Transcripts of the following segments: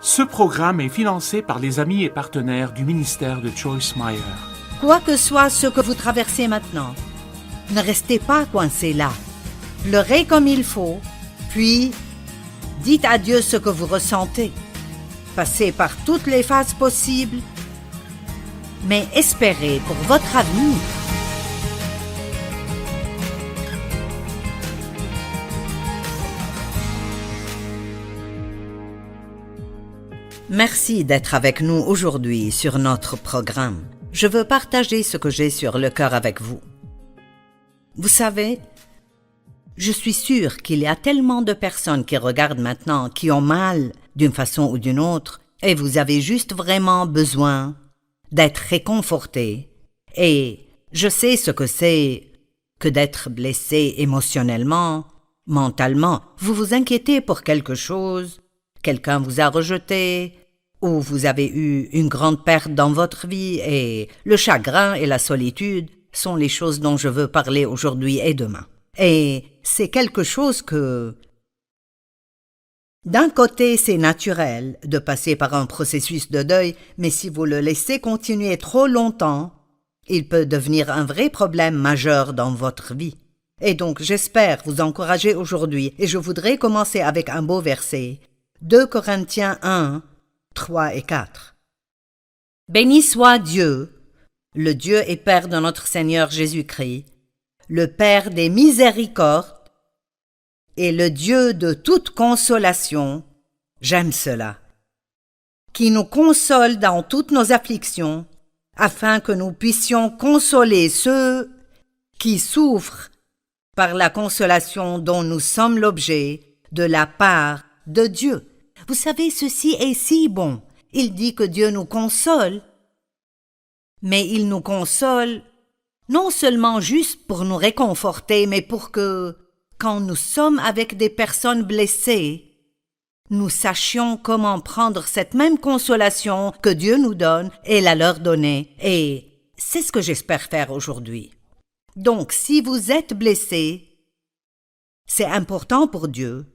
Ce programme est financé par les amis et partenaires du ministère de Joyce Meyer. Quoi que soit ce que vous traversez maintenant, ne restez pas coincé là. Pleurez comme il faut, puis dites à Dieu ce que vous ressentez. Passez par toutes les phases possibles, mais espérez pour votre avenir. Merci d'être avec nous aujourd'hui sur notre programme. Je veux partager ce que j'ai sur le cœur avec vous. Vous savez, je suis sûre qu'il y a tellement de personnes qui regardent maintenant, qui ont mal d'une façon ou d'une autre, et vous avez juste vraiment besoin d'être réconfortés. Et je sais ce que c'est que d'être blessé émotionnellement, mentalement. Vous vous inquiétez pour quelque chose, quelqu'un vous a rejeté, ou vous avez eu une grande perte dans votre vie, et le chagrin et la solitude sont les choses dont je veux parler aujourd'hui et demain. Et c'est quelque chose que, d'un côté, c'est naturel de passer par un processus de deuil, mais si vous le laissez continuer trop longtemps, il peut devenir un vrai problème majeur dans votre vie. Et donc, j'espère vous encourager aujourd'hui, et je voudrais commencer avec un beau verset. 2 Corinthiens 1, 3 et 4. Béni soit Dieu, le Dieu et Père de notre Seigneur Jésus-Christ, le Père des miséricordes et le Dieu de toute consolation, j'aime cela, qui nous console dans toutes nos afflictions, afin que nous puissions consoler ceux qui souffrent par la consolation dont nous sommes l'objet de la part de Dieu. Vous savez, ceci est si bon. Il dit que Dieu nous console, mais il nous console non seulement juste pour nous réconforter, mais pour que, quand nous sommes avec des personnes blessées, nous sachions comment prendre cette même consolation que Dieu nous donne et la leur donner. Et c'est ce que j'espère faire aujourd'hui. Donc, si vous êtes blessé, c'est important pour Dieu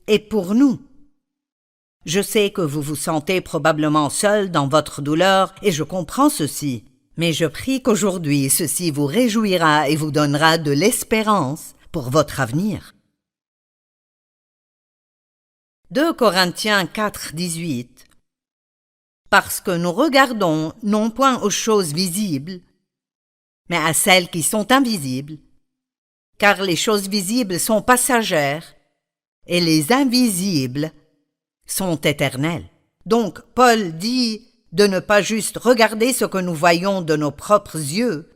et pour nous. Je sais que vous vous sentez probablement seul dans votre douleur et je comprends ceci, mais je prie qu'aujourd'hui ceci vous réjouira et vous donnera de l'espérance pour votre avenir. 2 Corinthiens 4, 18. Parce que nous regardons non point aux choses visibles, mais à celles qui sont invisibles, car les choses visibles sont passagères et les invisibles sont éternels. Donc, Paul dit de ne pas juste regarder ce que nous voyons de nos propres yeux,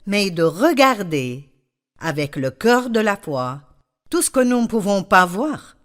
mais de regarder avec le cœur de la foi tout ce que nous ne pouvons pas voir.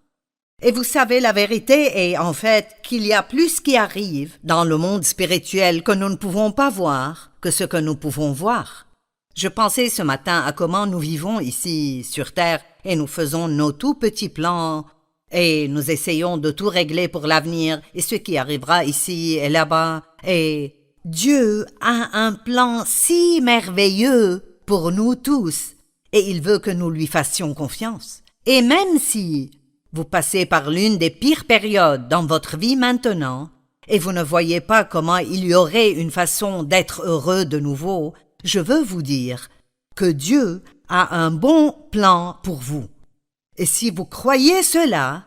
Et vous savez, la vérité est en fait qu'il y a plus qui arrive dans le monde spirituel que nous ne pouvons pas voir que ce que nous pouvons voir. Je pensais ce matin à comment nous vivons ici sur Terre et nous faisons nos tout petits plans et nous essayons de tout régler pour l'avenir et ce qui arrivera ici et là-bas. Et Dieu a un plan si merveilleux pour nous tous et il veut que nous lui fassions confiance. Et même si vous passez par l'une des pires périodes dans votre vie maintenant et vous ne voyez pas comment il y aurait une façon d'être heureux de nouveau, je veux vous dire que Dieu a un bon plan pour vous. Et si vous croyez cela,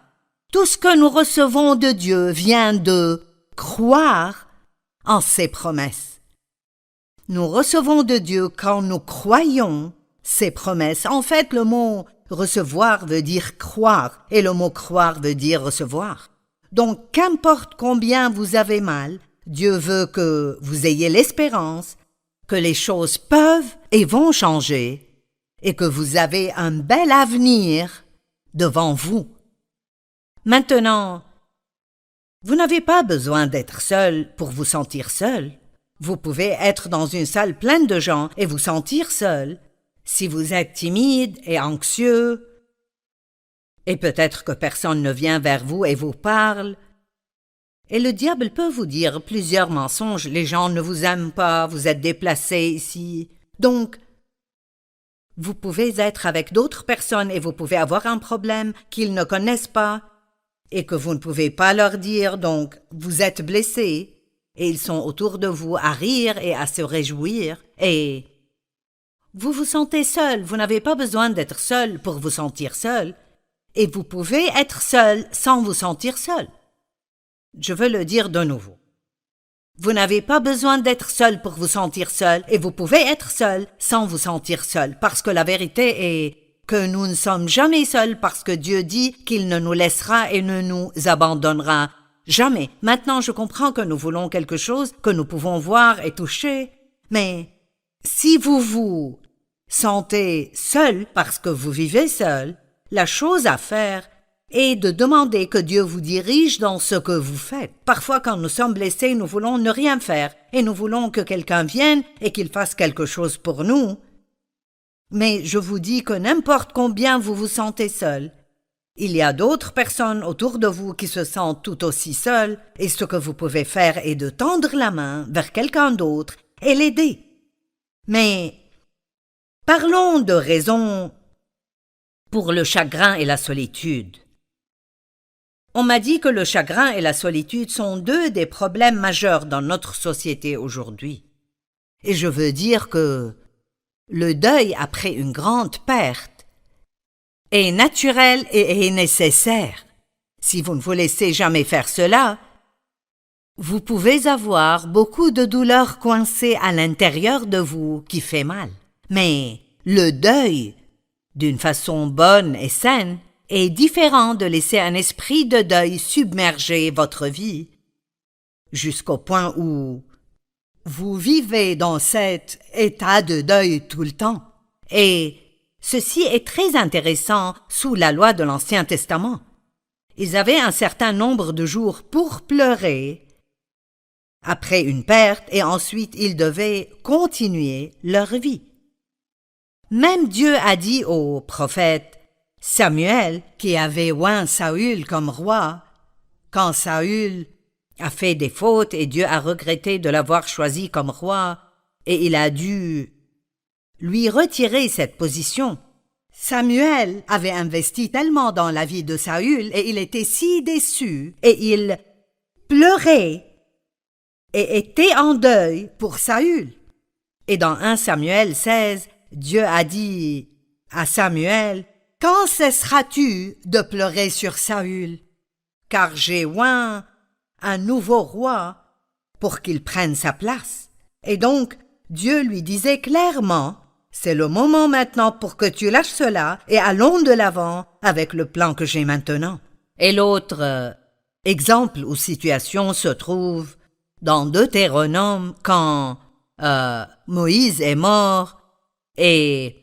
tout ce que nous recevons de Dieu vient de croire en ses promesses. Nous recevons de Dieu quand nous croyons ses promesses. En fait, le mot recevoir veut dire croire, et le mot croire veut dire recevoir. Donc, qu'importe combien vous avez mal, Dieu veut que vous ayez l'espérance que les choses peuvent et vont changer, et que vous avez un bel avenir devant vous. Maintenant, vous n'avez pas besoin d'être seul pour vous sentir seul. Vous pouvez être dans une salle pleine de gens et vous sentir seul. Si vous êtes timide et anxieux, et peut-être que personne ne vient vers vous et vous parle, et le diable peut vous dire plusieurs mensonges, les gens ne vous aiment pas, vous êtes déplacé ici. Donc, vous pouvez être avec d'autres personnes et vous pouvez avoir un problème qu'ils ne connaissent pas. et que vous ne pouvez pas leur dire, donc vous êtes blessé, et ils sont autour de vous à rire et à se réjouir, et vous vous sentez seul, vous n'avez pas besoin d'être seul pour vous sentir seul, et vous pouvez être seul sans vous sentir seul. Je veux le dire de nouveau. Vous n'avez pas besoin d'être seul pour vous sentir seul, et vous pouvez être seul sans vous sentir seul, parce que la vérité est que nous ne sommes jamais seuls, parce que Dieu dit qu'il ne nous laissera et ne nous abandonnera jamais. Maintenant, je comprends que nous voulons quelque chose que nous pouvons voir et toucher, mais si vous vous sentez seul parce que vous vivez seul, la chose à faire est de demander que Dieu vous dirige dans ce que vous faites. Parfois, quand nous sommes blessés, nous voulons ne rien faire et nous voulons que quelqu'un vienne et qu'il fasse quelque chose pour nous. Mais je vous dis que n'importe combien vous vous sentez seul, il y a d'autres personnes autour de vous qui se sentent tout aussi seules et ce que vous pouvez faire est de tendre la main vers quelqu'un d'autre et l'aider. Mais parlons de raisons pour le chagrin et la solitude. On m'a dit que le chagrin et la solitude sont deux des problèmes majeurs dans notre société aujourd'hui. Et je veux dire que le deuil après une grande perte est naturel et est nécessaire. Si vous ne vous laissez jamais faire cela, vous pouvez avoir beaucoup de douleurs coincées à l'intérieur de vous qui fait mal. Mais le deuil, d'une façon bonne et saine, est différent de laisser un esprit de deuil submerger votre vie, jusqu'au point où vous vivez dans cet état de deuil tout le temps. Et ceci est très intéressant sous la loi de l'Ancien Testament. Ils avaient un certain nombre de jours pour pleurer après une perte et ensuite ils devaient continuer leur vie. Même Dieu a dit au prophète Samuel, qui avait oint Saül comme roi, quand Saül a fait des fautes et Dieu a regretté de l'avoir choisi comme roi, et il a dû lui retirer cette position. Samuel avait investi tellement dans la vie de Saül et il était si déçu et il pleurait et était en deuil pour Saül. Et dans 1 Samuel 16, Dieu a dit à Samuel: « Quand cesseras-tu de pleurer sur Saül? Car j'ai oint un nouveau roi pour qu'il prenne sa place. » Et donc, Dieu lui disait clairement: « C'est le moment maintenant pour que tu lâches cela et allons de l'avant avec le plan que j'ai maintenant. » Et l'autre exemple ou situation se trouve dans Deutéronome quand Moïse est mort et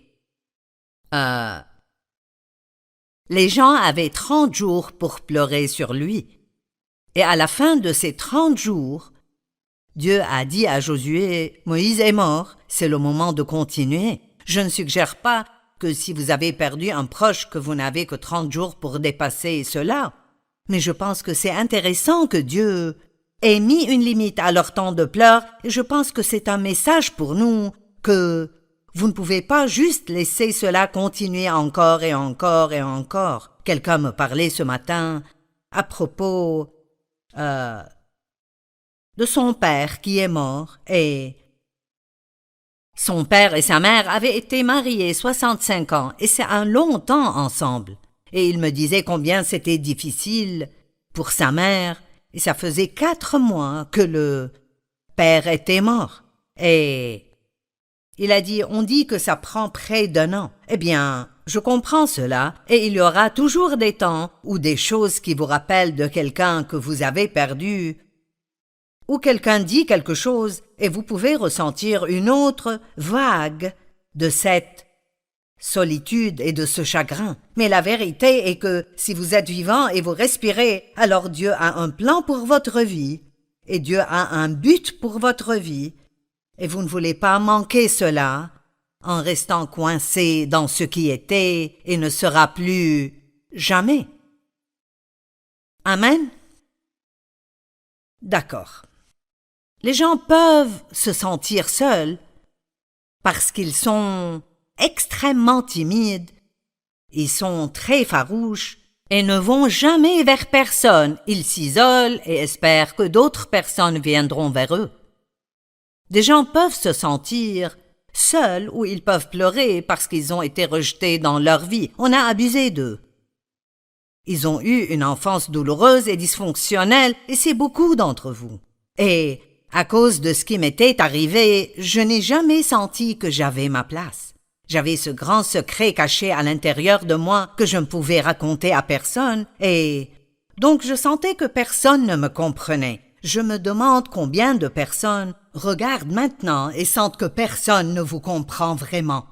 les gens avaient 30 jours pour pleurer sur lui. Et à la fin de ces 30 jours, Dieu a dit à Josué: « Moïse est mort, c'est le moment de continuer. » Je ne suggère pas que si vous avez perdu un proche que vous n'avez que 30 jours pour dépasser cela. Mais je pense que c'est intéressant que Dieu ait mis une limite à leur temps de pleurs et je pense que c'est un message pour nous que vous ne pouvez pas juste laisser cela continuer encore et encore et encore. Quelqu'un me parlait ce matin à propos de son père qui est mort et son père et sa mère avaient été mariés 65 ans et c'est un long temps ensemble. Et il me disait combien c'était difficile pour sa mère et ça faisait 4 mois que le père était mort. Et il a dit, on dit que ça prend près d'1 an. Eh bien, je comprends cela, et il y aura toujours des temps ou des choses qui vous rappellent de quelqu'un que vous avez perdu, ou quelqu'un dit quelque chose, et vous pouvez ressentir une autre vague de cette solitude et de ce chagrin. Mais la vérité est que si vous êtes vivant et vous respirez, alors Dieu a un plan pour votre vie, et Dieu a un but pour votre vie, et vous ne voulez pas manquer cela en restant coincé dans ce qui était et ne sera plus jamais. Amen? D'accord. Les gens peuvent se sentir seuls parce qu'ils sont extrêmement timides, ils sont très farouches et ne vont jamais vers personne. Ils s'isolent et espèrent que d'autres personnes viendront vers eux. Des gens peuvent se sentir seuls ou ils peuvent pleurer parce qu'ils ont été rejetés dans leur vie. On a abusé d'eux. Ils ont eu une enfance douloureuse et dysfonctionnelle et c'est beaucoup d'entre vous. Et à cause de ce qui m'était arrivé, je n'ai jamais senti que j'avais ma place. J'avais ce grand secret caché à l'intérieur de moi que je ne pouvais raconter à personne et donc je sentais que personne ne me comprenait. Je me demande combien de personnes regardent maintenant et sentent que personne ne vous comprend vraiment.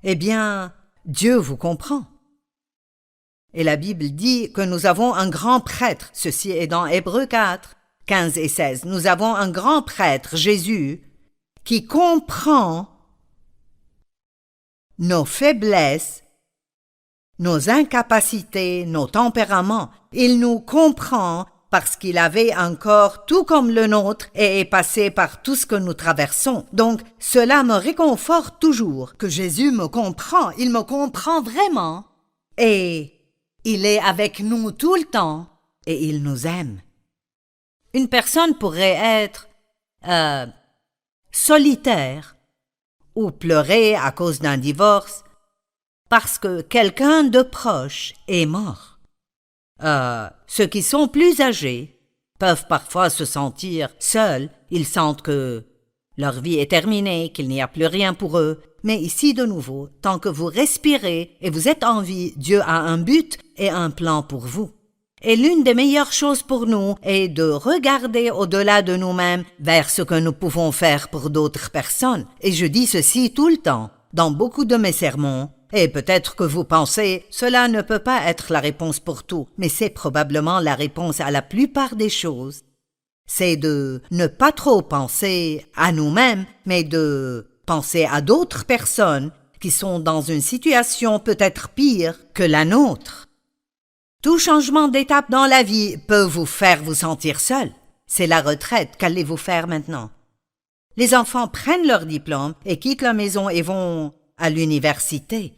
Eh bien, Dieu vous comprend. Et la Bible dit que nous avons un grand prêtre, ceci est dans Hébreux 4, 15 et 16. Nous avons un grand prêtre, Jésus, qui comprend nos faiblesses, nos incapacités, nos tempéraments. Il nous comprend parce qu'il avait un corps tout comme le nôtre et est passé par tout ce que nous traversons. Donc, cela me réconforte toujours que Jésus me comprend. Il me comprend vraiment. Et il est avec nous tout le temps et il nous aime. Une personne pourrait être solitaire ou pleurer à cause d'un divorce parce que quelqu'un de proche est mort. Ceux qui sont plus âgés peuvent parfois se sentir seuls. Ils sentent que leur vie est terminée, qu'il n'y a plus rien pour eux. Mais ici de nouveau, tant que vous respirez et vous êtes en vie, Dieu a un but et un plan pour vous. Et l'une des meilleures choses pour nous est de regarder au-delà de nous-mêmes vers ce que nous pouvons faire pour d'autres personnes. Et je dis ceci tout le temps, dans beaucoup de mes sermons. Et peut-être que vous pensez, cela ne peut pas être la réponse pour tout, mais c'est probablement la réponse à la plupart des choses. C'est de ne pas trop penser à nous-mêmes, mais de penser à d'autres personnes qui sont dans une situation peut-être pire que la nôtre. Tout changement d'étape dans la vie peut vous faire vous sentir seul. C'est la retraite, qu'allez-vous faire maintenant? Les enfants prennent leur diplôme et quittent la maison et vont à l'université.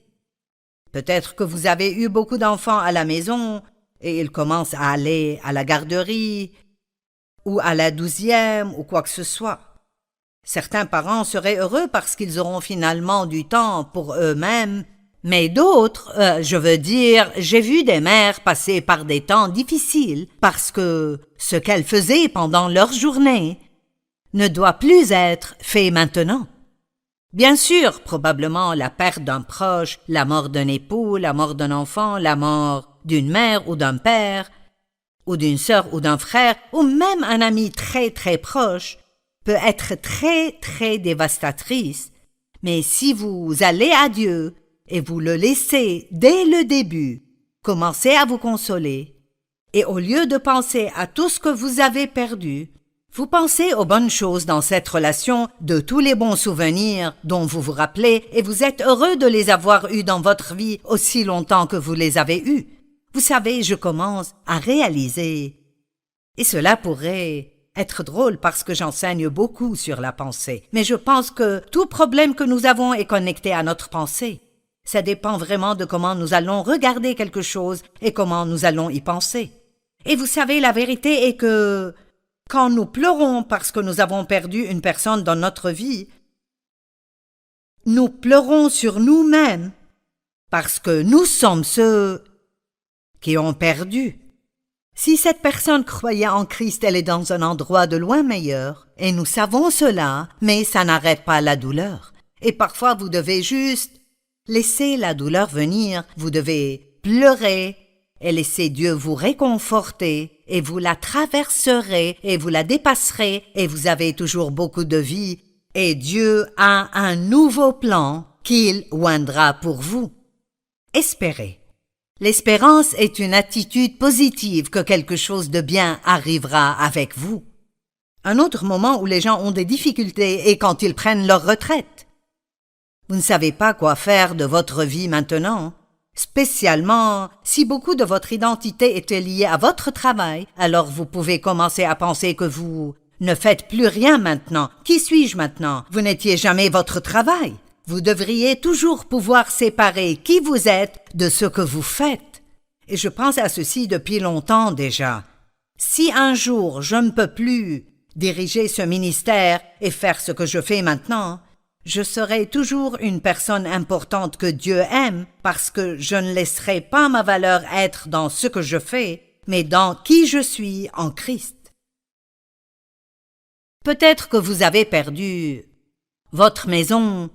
Peut-être que vous avez eu beaucoup d'enfants à la maison et ils commencent à aller à la garderie ou à la 12e ou quoi que ce soit. Certains parents seraient heureux parce qu'ils auront finalement du temps pour eux-mêmes, mais d'autres, j'ai vu des mères passer par des temps difficiles parce que ce qu'elles faisaient pendant leur journée ne doit plus être fait maintenant. Bien sûr, probablement la perte d'un proche, la mort d'un époux, la mort d'un enfant, la mort d'une mère ou d'un père, ou d'une sœur ou d'un frère, ou même un ami très très proche, peut être très très dévastatrice. Mais si vous allez à Dieu et vous le laissez dès le début, commencez à vous consoler, et au lieu de penser à tout ce que vous avez perdu, vous pensez aux bonnes choses dans cette relation, de tous les bons souvenirs dont vous vous rappelez, et vous êtes heureux de les avoir eus dans votre vie aussi longtemps que vous les avez eus. Vous savez, je commence à réaliser, et cela pourrait être drôle parce que j'enseigne beaucoup sur la pensée, mais je pense que tout problème que nous avons est connecté à notre pensée. Ça dépend vraiment de comment nous allons regarder quelque chose et comment nous allons y penser. Et vous savez, la vérité est que quand nous pleurons parce que nous avons perdu une personne dans notre vie, nous pleurons sur nous-mêmes parce que nous sommes ceux qui ont perdu. Si cette personne croyait en Christ, elle est dans un endroit de loin meilleur, et nous savons cela, mais ça n'arrête pas la douleur. Et parfois vous devez juste laisser la douleur venir, vous devez pleurer et laisser Dieu vous réconforter, et vous la traverserez et vous la dépasserez, et vous avez toujours beaucoup de vie, et Dieu a un nouveau plan qu'il oindra pour vous. Espérez. L'espérance est une attitude positive que quelque chose de bien arrivera avec vous. Un autre moment où les gens ont des difficultés est quand ils prennent leur retraite. Vous ne savez pas quoi faire de votre vie maintenant, spécialement si beaucoup de votre identité était liée à votre travail, alors vous pouvez commencer à penser que vous ne faites plus rien maintenant. Qui suis-je maintenant? Vous n'étiez jamais votre travail. Vous devriez toujours pouvoir séparer qui vous êtes de ce que vous faites. Et je pense à ceci depuis longtemps déjà. Si un jour je ne peux plus diriger ce ministère et faire ce que je fais maintenant, je serai toujours une personne importante que Dieu aime parce que je ne laisserai pas ma valeur être dans ce que je fais, mais dans qui je suis en Christ. Peut-être que vous avez perdu votre maison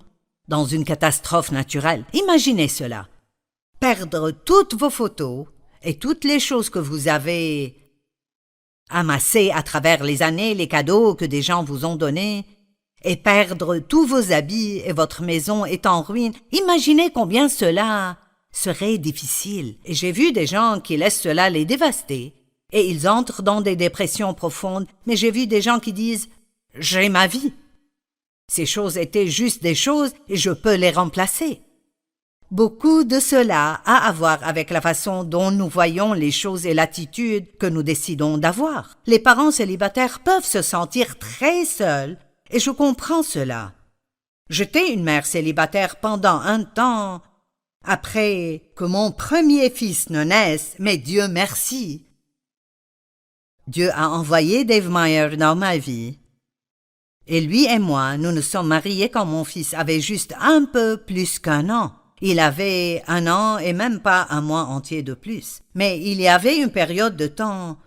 dans une catastrophe naturelle. Imaginez cela. Perdre toutes vos photos et toutes les choses que vous avez amassées à travers les années, les cadeaux que des gens vous ont donnés, et perdre tous vos habits et votre maison est en ruine. Imaginez combien cela serait difficile. Et j'ai vu des gens qui laissent cela les dévaster, et ils entrent dans des dépressions profondes, mais j'ai vu des gens qui disent « J'ai ma vie ». Ces choses étaient juste des choses et je peux les remplacer. Beaucoup de cela a à voir avec la façon dont nous voyons les choses et l'attitude que nous décidons d'avoir. Les parents célibataires peuvent se sentir très seuls et je comprends cela. J'étais une mère célibataire pendant un temps, après que mon premier fils ne naisse, mais Dieu merci. Dieu a envoyé Dave Meyer dans ma vie. Et lui et moi, nous nous sommes mariés quand mon fils avait juste un peu plus qu'1 an. Il avait 1 an et même pas un mois entier de plus. Mais il y avait une période de temps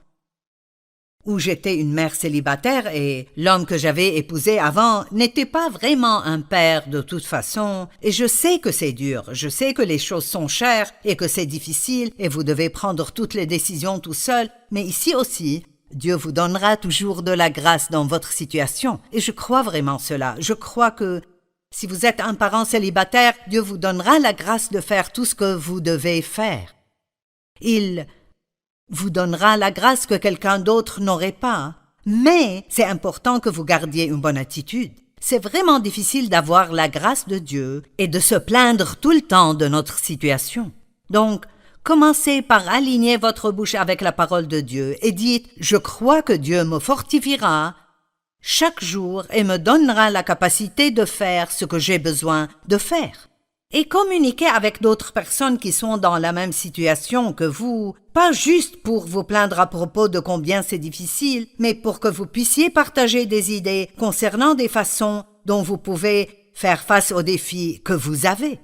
où j'étais une mère célibataire et l'homme que j'avais épousé avant n'était pas vraiment un père de toute façon. Et je sais que c'est dur, je sais que les choses sont chères et que c'est difficile et vous devez prendre toutes les décisions tout seul. Mais ici aussi, Dieu vous donnera toujours de la grâce dans votre situation. Et je crois vraiment cela. Je crois que si vous êtes un parent célibataire, Dieu vous donnera la grâce de faire tout ce que vous devez faire. Il vous donnera la grâce que quelqu'un d'autre n'aurait pas. Mais c'est important que vous gardiez une bonne attitude. C'est vraiment difficile d'avoir la grâce de Dieu et de se plaindre tout le temps de notre situation. Donc, commencez par aligner votre bouche avec la parole de Dieu et dites « Je crois que Dieu me fortifiera chaque jour et me donnera la capacité de faire ce que j'ai besoin de faire. » Et communiquez avec d'autres personnes qui sont dans la même situation que vous, pas juste pour vous plaindre à propos de combien c'est difficile, mais pour que vous puissiez partager des idées concernant des façons dont vous pouvez faire face aux défis que vous avez.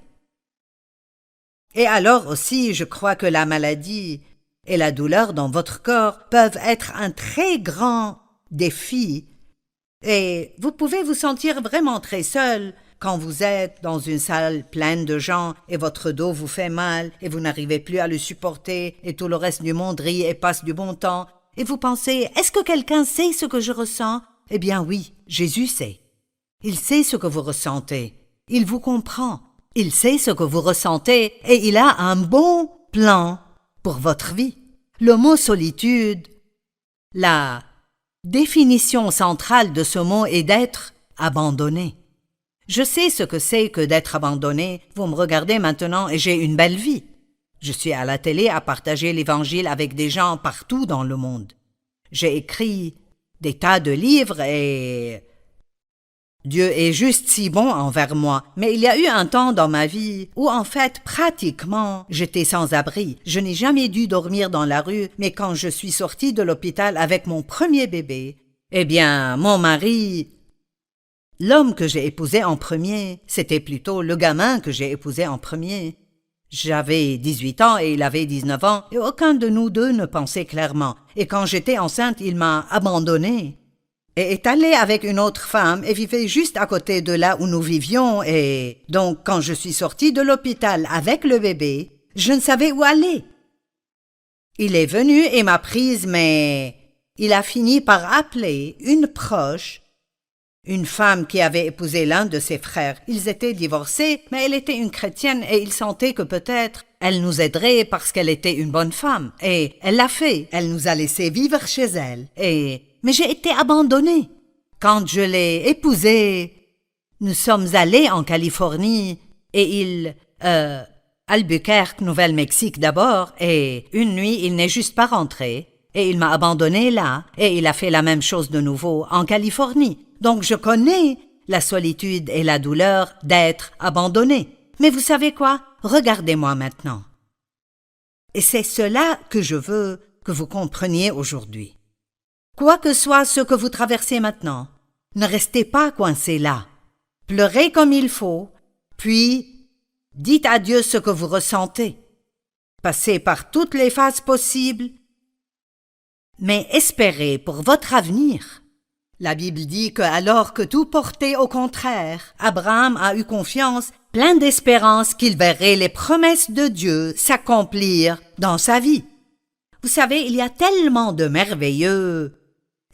Et alors aussi, je crois que la maladie et la douleur dans votre corps peuvent être un très grand défi et vous pouvez vous sentir vraiment très seul quand vous êtes dans une salle pleine de gens et votre dos vous fait mal et vous n'arrivez plus à le supporter et tout le reste du monde rit et passe du bon temps et vous pensez « Est-ce que quelqu'un sait ce que je ressens ?» Eh bien oui, Jésus sait. Il sait ce que vous ressentez. Il vous comprend. Il sait ce que vous ressentez et il a un bon plan pour votre vie. Le mot solitude, la définition centrale de ce mot est d'être abandonné. Je sais ce que c'est que d'être abandonné. Vous me regardez maintenant et j'ai une belle vie. Je suis à la télé à partager l'Évangile avec des gens partout dans le monde. J'ai écrit des tas de livres et Dieu est juste si bon envers moi, mais il y a eu un temps dans ma vie où en fait pratiquement j'étais sans abri. Je n'ai jamais dû dormir dans la rue, mais quand je suis sortie de l'hôpital avec mon premier bébé, eh bien mon mari, l'homme que j'ai épousé en premier, c'était plutôt le gamin que j'ai épousé en premier. J'avais 18 ans et il avait 19 ans et aucun de nous deux ne pensait clairement. Et quand j'étais enceinte, il m'a abandonnée et est allé avec une autre femme et vivait juste à côté de là où nous vivions et donc quand je suis sortie de l'hôpital avec le bébé, je ne savais où aller. Il est venu et m'a prise mais il a fini par appeler une proche, une femme qui avait épousé l'un de ses frères. Ils étaient divorcés, mais elle était une chrétienne et il sentait que peut-être elle nous aiderait parce qu'elle était une bonne femme. Et elle l'a fait. Elle nous a laissé vivre chez elle. Mais j'ai été abandonnée. Quand je l'ai épousé, nous sommes allés en Californie et Albuquerque, Nouvelle-Mexique d'abord, et une nuit, il n'est juste pas rentré. Et il m'a abandonnée là, et il a fait la même chose de nouveau en Californie. Donc je connais la solitude et la douleur d'être abandonné. Mais vous savez quoi? Regardez-moi maintenant. Et c'est cela que je veux que vous compreniez aujourd'hui. Quoi que soit ce que vous traversez maintenant, ne restez pas coincé là. Pleurez comme il faut, puis dites à Dieu ce que vous ressentez. Passez par toutes les phases possibles, mais espérez pour votre avenir. La Bible dit que alors que tout portait au contraire, Abraham a eu confiance, plein d'espérance qu'il verrait les promesses de Dieu s'accomplir dans sa vie. Vous savez, il y a tellement de merveilleux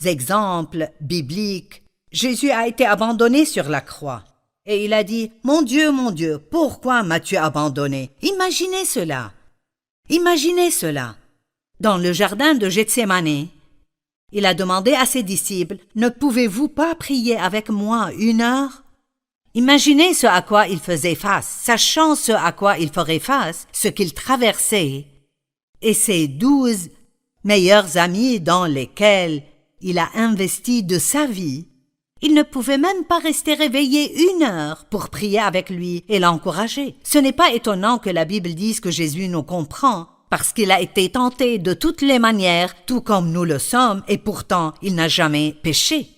exemples bibliques. Jésus a été abandonné sur la croix. Et il a dit, « Mon Dieu, pourquoi m'as-tu abandonné ?» Imaginez cela. Imaginez cela. Dans le jardin de Gethsémani, il a demandé à ses disciples, « Ne pouvez-vous pas prier avec moi 1 heure ?» Imaginez ce à quoi il faisait face, sachant ce à quoi il ferait face, ce qu'il traversait, et ses 12 meilleurs amis dans lesquels il a investi de sa vie. Il ne pouvait même pas rester réveillé 1 heure pour prier avec lui et l'encourager. Ce n'est pas étonnant que la Bible dise que Jésus nous comprend, parce qu'il a été tenté de toutes les manières, tout comme nous le sommes, et pourtant il n'a jamais péché.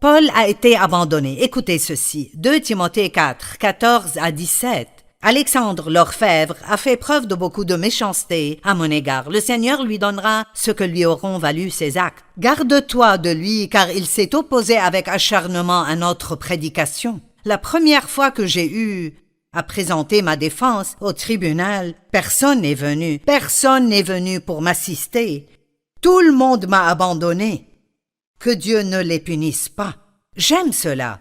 Paul a été abandonné. Écoutez ceci. 2 Timothée 4, 14 à 17. Alexandre l'orfèvre a fait preuve de beaucoup de méchanceté à mon égard. Le Seigneur lui donnera ce que lui auront valu ses actes. Garde-toi de lui, car il s'est opposé avec acharnement à notre prédication. La première fois que j'ai eu à présenter ma défense au tribunal, personne n'est venu pour m'assister. Tout le monde m'a abandonné. Que Dieu ne les punisse pas. J'aime cela.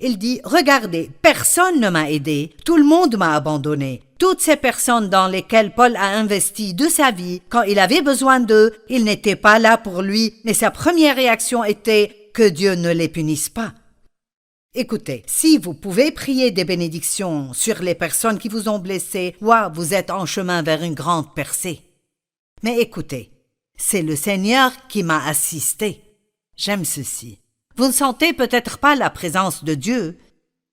Il dit, regardez, personne ne m'a aidé, tout le monde m'a abandonné. Toutes ces personnes dans lesquelles Paul a investi de sa vie, quand il avait besoin d'eux, ils n'étaient pas là pour lui, mais sa première réaction était que Dieu ne les punisse pas. Écoutez, si vous pouvez prier des bénédictions sur les personnes qui vous ont blessé, vous êtes en chemin vers une grande percée. Mais écoutez, c'est le Seigneur qui m'a assisté. J'aime ceci. Vous ne sentez peut-être pas la présence de Dieu.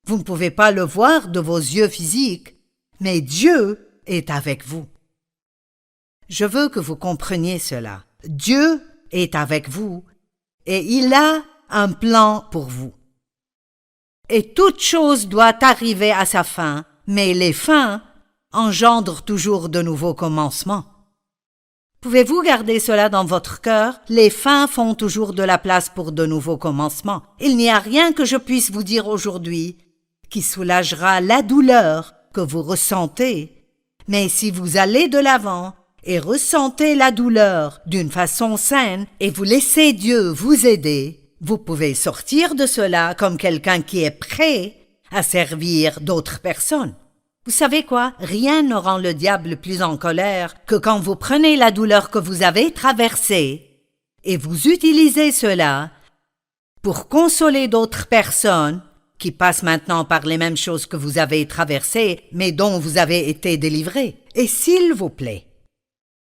Vous ne pouvez pas le voir de vos yeux physiques, mais Dieu est avec vous. Je veux que vous compreniez cela. Dieu est avec vous et il a un plan pour vous. Et toute chose doit arriver à sa fin, mais les fins engendrent toujours de nouveaux commencements. Pouvez-vous garder cela dans votre cœur? Les fins font toujours de la place pour de nouveaux commencements. Il n'y a rien que je puisse vous dire aujourd'hui qui soulagera la douleur que vous ressentez. Mais si vous allez de l'avant et ressentez la douleur d'une façon saine et vous laissez Dieu vous aider, vous pouvez sortir de cela comme quelqu'un qui est prêt à servir d'autres personnes. Vous savez quoi? Rien ne rend le diable plus en colère que quand vous prenez la douleur que vous avez traversée et vous utilisez cela pour consoler d'autres personnes qui passent maintenant par les mêmes choses que vous avez traversées, mais dont vous avez été délivrés. Et s'il vous plaît,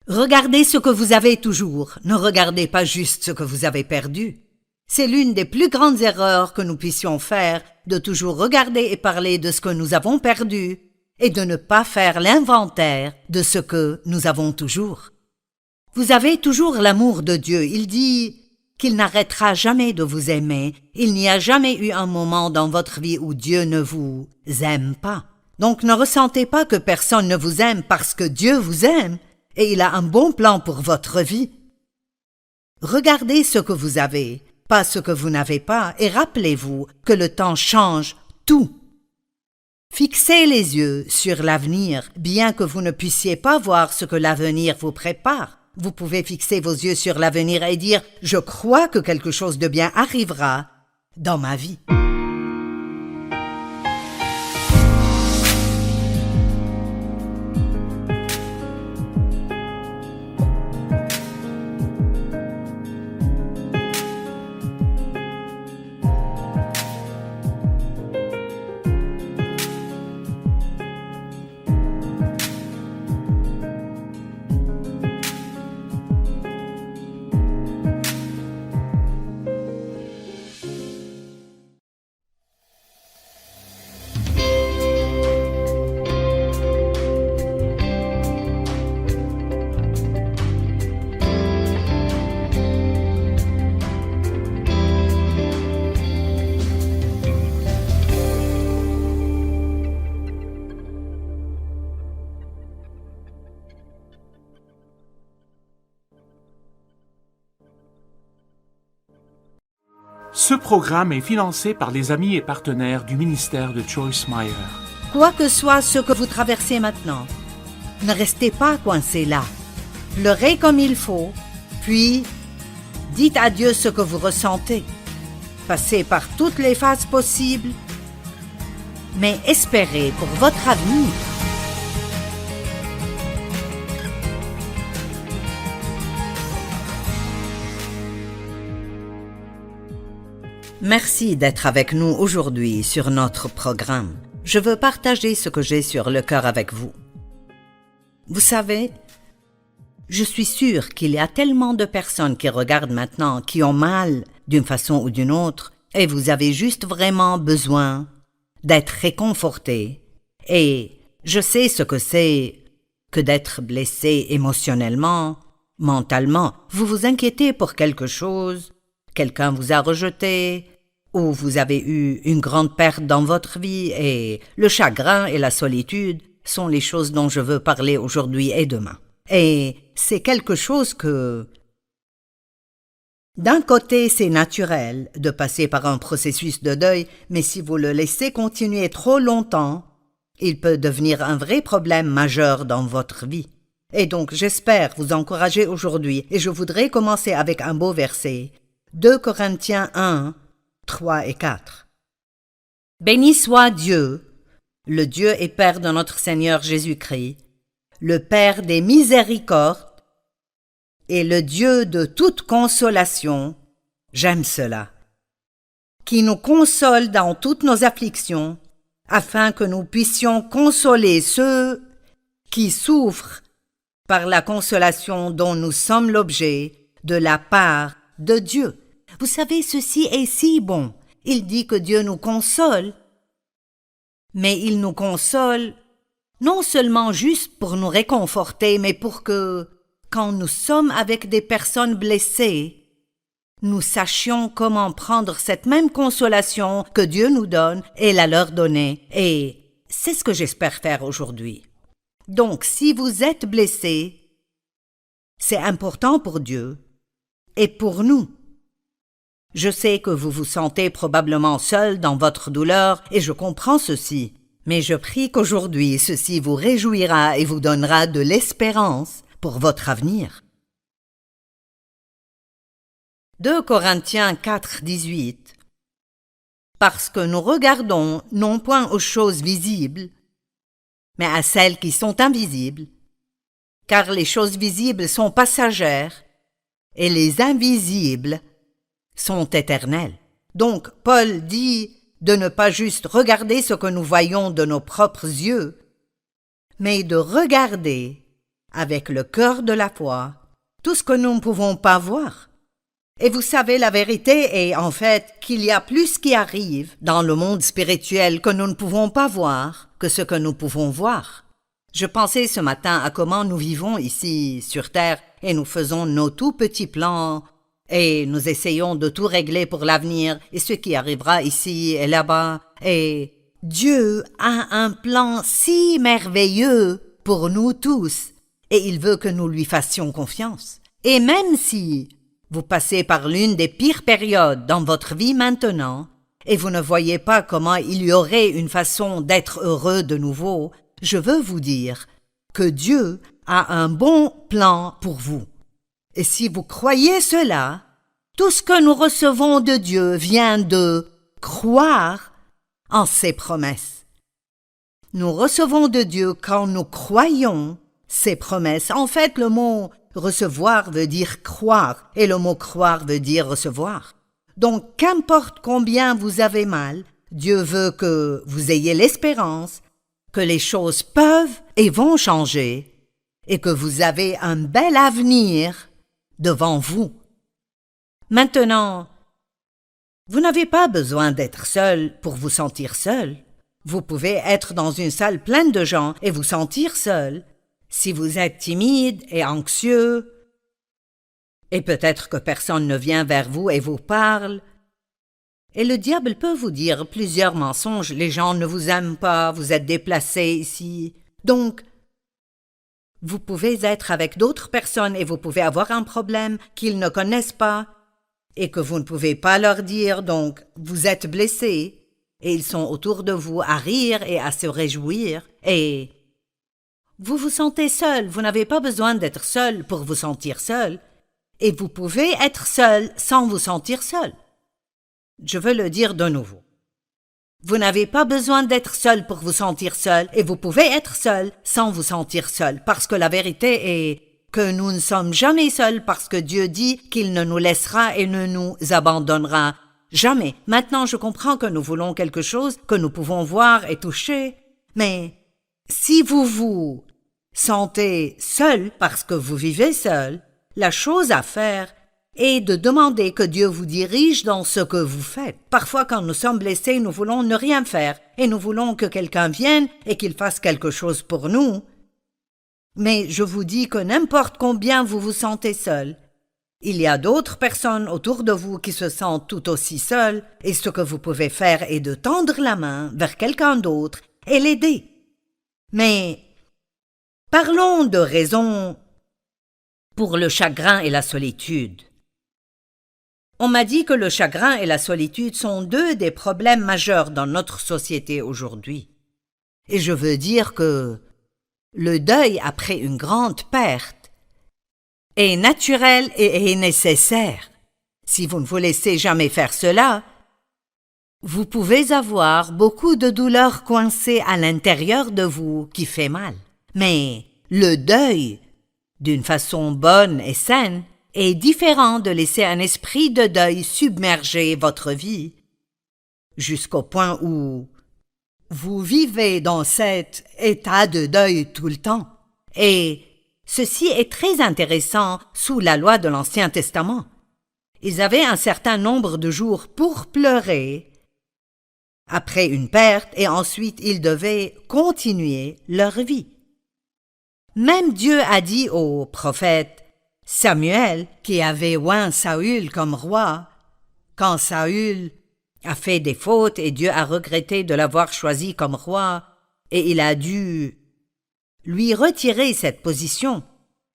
regardez ce que vous avez toujours, ne regardez pas juste ce que vous avez perdu. C'est l'une des plus grandes erreurs que nous puissions faire, de toujours regarder et parler de ce que nous avons perdu, et de ne pas faire l'inventaire de ce que nous avons toujours. Vous avez toujours l'amour de Dieu. Il dit qu'il n'arrêtera jamais de vous aimer. Il n'y a jamais eu un moment dans votre vie où Dieu ne vous aime pas. Donc ne ressentez pas que personne ne vous aime parce que Dieu vous aime et il a un bon plan pour votre vie. Regardez ce que vous avez, pas ce que vous n'avez pas, et rappelez-vous que le temps change tout. Fixez les yeux sur l'avenir, bien que vous ne puissiez pas voir ce que l'avenir vous prépare. Vous pouvez fixer vos yeux sur l'avenir et dire « Je crois que quelque chose de bien arrivera dans ma vie. » Ce programme est financé par les amis et partenaires du ministère de Joyce Meyer. Quoi que soit ce que vous traversez maintenant, ne restez pas coincés là. Pleurez comme il faut, puis dites à Dieu ce que vous ressentez. Passez par toutes les phases possibles, mais espérez pour votre avenir. Merci d'être avec nous aujourd'hui sur notre programme. Je veux partager ce que j'ai sur le cœur avec vous. Vous savez, je suis sûre qu'il y a tellement de personnes qui regardent maintenant, qui ont mal d'une façon ou d'une autre, et vous avez juste vraiment besoin d'être réconfortés. Et je sais ce que c'est que d'être blessé émotionnellement, mentalement. Vous vous inquiétez pour quelque chose, quelqu'un vous a rejeté, ou vous avez eu une grande perte dans votre vie, et le chagrin et la solitude sont les choses dont je veux parler aujourd'hui et demain. Et c'est quelque chose que, d'un côté, c'est naturel de passer par un processus de deuil, mais si vous le laissez continuer trop longtemps, il peut devenir un vrai problème majeur dans votre vie. Et donc, j'espère vous encourager aujourd'hui, et je voudrais commencer avec un beau verset. 2 Corinthiens 1, 3 et 4. Béni soit Dieu, le Dieu et Père de notre Seigneur Jésus-Christ, le Père des miséricordes et le Dieu de toute consolation, j'aime cela, qui nous console dans toutes nos afflictions, afin que nous puissions consoler ceux qui souffrent par la consolation dont nous sommes l'objet de la part de Dieu. Vous savez, ceci est si bon. Il dit que Dieu nous console, mais il nous console non seulement juste pour nous réconforter, mais pour que, quand nous sommes avec des personnes blessées, nous sachions comment prendre cette même consolation que Dieu nous donne et la leur donner. Et c'est ce que j'espère faire aujourd'hui. Donc, si vous êtes blessé, c'est important pour Dieu et pour nous. Je sais que vous vous sentez probablement seul dans votre douleur et je comprends ceci, mais je prie qu'aujourd'hui ceci vous réjouira et vous donnera de l'espérance pour votre avenir. 2 Corinthiens 4, 18. Parce que nous regardons non point aux choses visibles, mais à celles qui sont invisibles, car les choses visibles sont passagères et les invisibles sont éternels. Donc, Paul dit de ne pas juste regarder ce que nous voyons de nos propres yeux, mais de regarder avec le cœur de la foi tout ce que nous ne pouvons pas voir. Et vous savez, la vérité est en fait qu'il y a plus qui arrive dans le monde spirituel que nous ne pouvons pas voir que ce que nous pouvons voir. Je pensais ce matin à comment nous vivons ici sur Terre et nous faisons nos tout petits plans et nous essayons de tout régler pour l'avenir et ce qui arrivera ici et là-bas. Et Dieu a un plan si merveilleux pour nous tous et il veut que nous lui fassions confiance. Et même si vous passez par l'une des pires périodes dans votre vie maintenant et vous ne voyez pas comment il y aurait une façon d'être heureux de nouveau, je veux vous dire que Dieu a un bon plan pour vous. Et si vous croyez cela, tout ce que nous recevons de Dieu vient de croire en ses promesses. Nous recevons de Dieu quand nous croyons ses promesses. En fait, le mot recevoir veut dire croire, et le mot croire veut dire recevoir. Donc, qu'importe combien vous avez mal, Dieu veut que vous ayez l'espérance que les choses peuvent et vont changer, et que vous avez un bel avenir devant vous. Maintenant, vous n'avez pas besoin d'être seul pour vous sentir seul. Vous pouvez être dans une salle pleine de gens et vous sentir seul. Si vous êtes timide et anxieux, et peut-être que personne ne vient vers vous et vous parle, et le diable peut vous dire plusieurs mensonges, les gens ne vous aiment pas, vous êtes déplacé ici. Donc, vous pouvez être avec d'autres personnes et vous pouvez avoir un problème qu'ils ne connaissent pas, et que vous ne pouvez pas leur dire, donc vous êtes blessés, et ils sont autour de vous à rire et à se réjouir, et vous vous sentez seul, vous n'avez pas besoin d'être seul pour vous sentir seul, et vous pouvez être seul sans vous sentir seul. Je veux le dire de nouveau. Vous n'avez pas besoin d'être seul pour vous sentir seul, et vous pouvez être seul sans vous sentir seul, parce que la vérité est que nous ne sommes jamais seuls, parce que Dieu dit qu'il ne nous laissera et ne nous abandonnera jamais. Maintenant, je comprends que nous voulons quelque chose que nous pouvons voir et toucher, mais si vous vous sentez seul parce que vous vivez seul, la chose à faire est de demander que Dieu vous dirige dans ce que vous faites. Parfois, quand nous sommes blessés, nous voulons ne rien faire et nous voulons que quelqu'un vienne et qu'il fasse quelque chose pour nous. Mais je vous dis que n'importe combien vous vous sentez seul, il y a d'autres personnes autour de vous qui se sentent tout aussi seules, et ce que vous pouvez faire est de tendre la main vers quelqu'un d'autre et l'aider. Mais parlons de raisons pour le chagrin et la solitude. On m'a dit que le chagrin et la solitude sont deux des problèmes majeurs dans notre société aujourd'hui. Et je veux dire que le deuil après une grande perte est naturel et est nécessaire. Si vous ne vous laissez jamais faire cela, vous pouvez avoir beaucoup de douleurs coincées à l'intérieur de vous qui fait mal. Mais le deuil, d'une façon bonne et saine, est différent de laisser un esprit de deuil submerger votre vie, jusqu'au point où vous vivez dans cet état de deuil tout le temps. Et ceci est très intéressant sous la loi de l'Ancien Testament. Ils avaient un certain nombre de jours pour pleurer après une perte et ensuite ils devaient continuer leur vie. Même Dieu a dit au prophète Samuel, qui avait oint Saül comme roi, quand Saül a fait des fautes et Dieu a regretté de l'avoir choisi comme roi, et il a dû lui retirer cette position.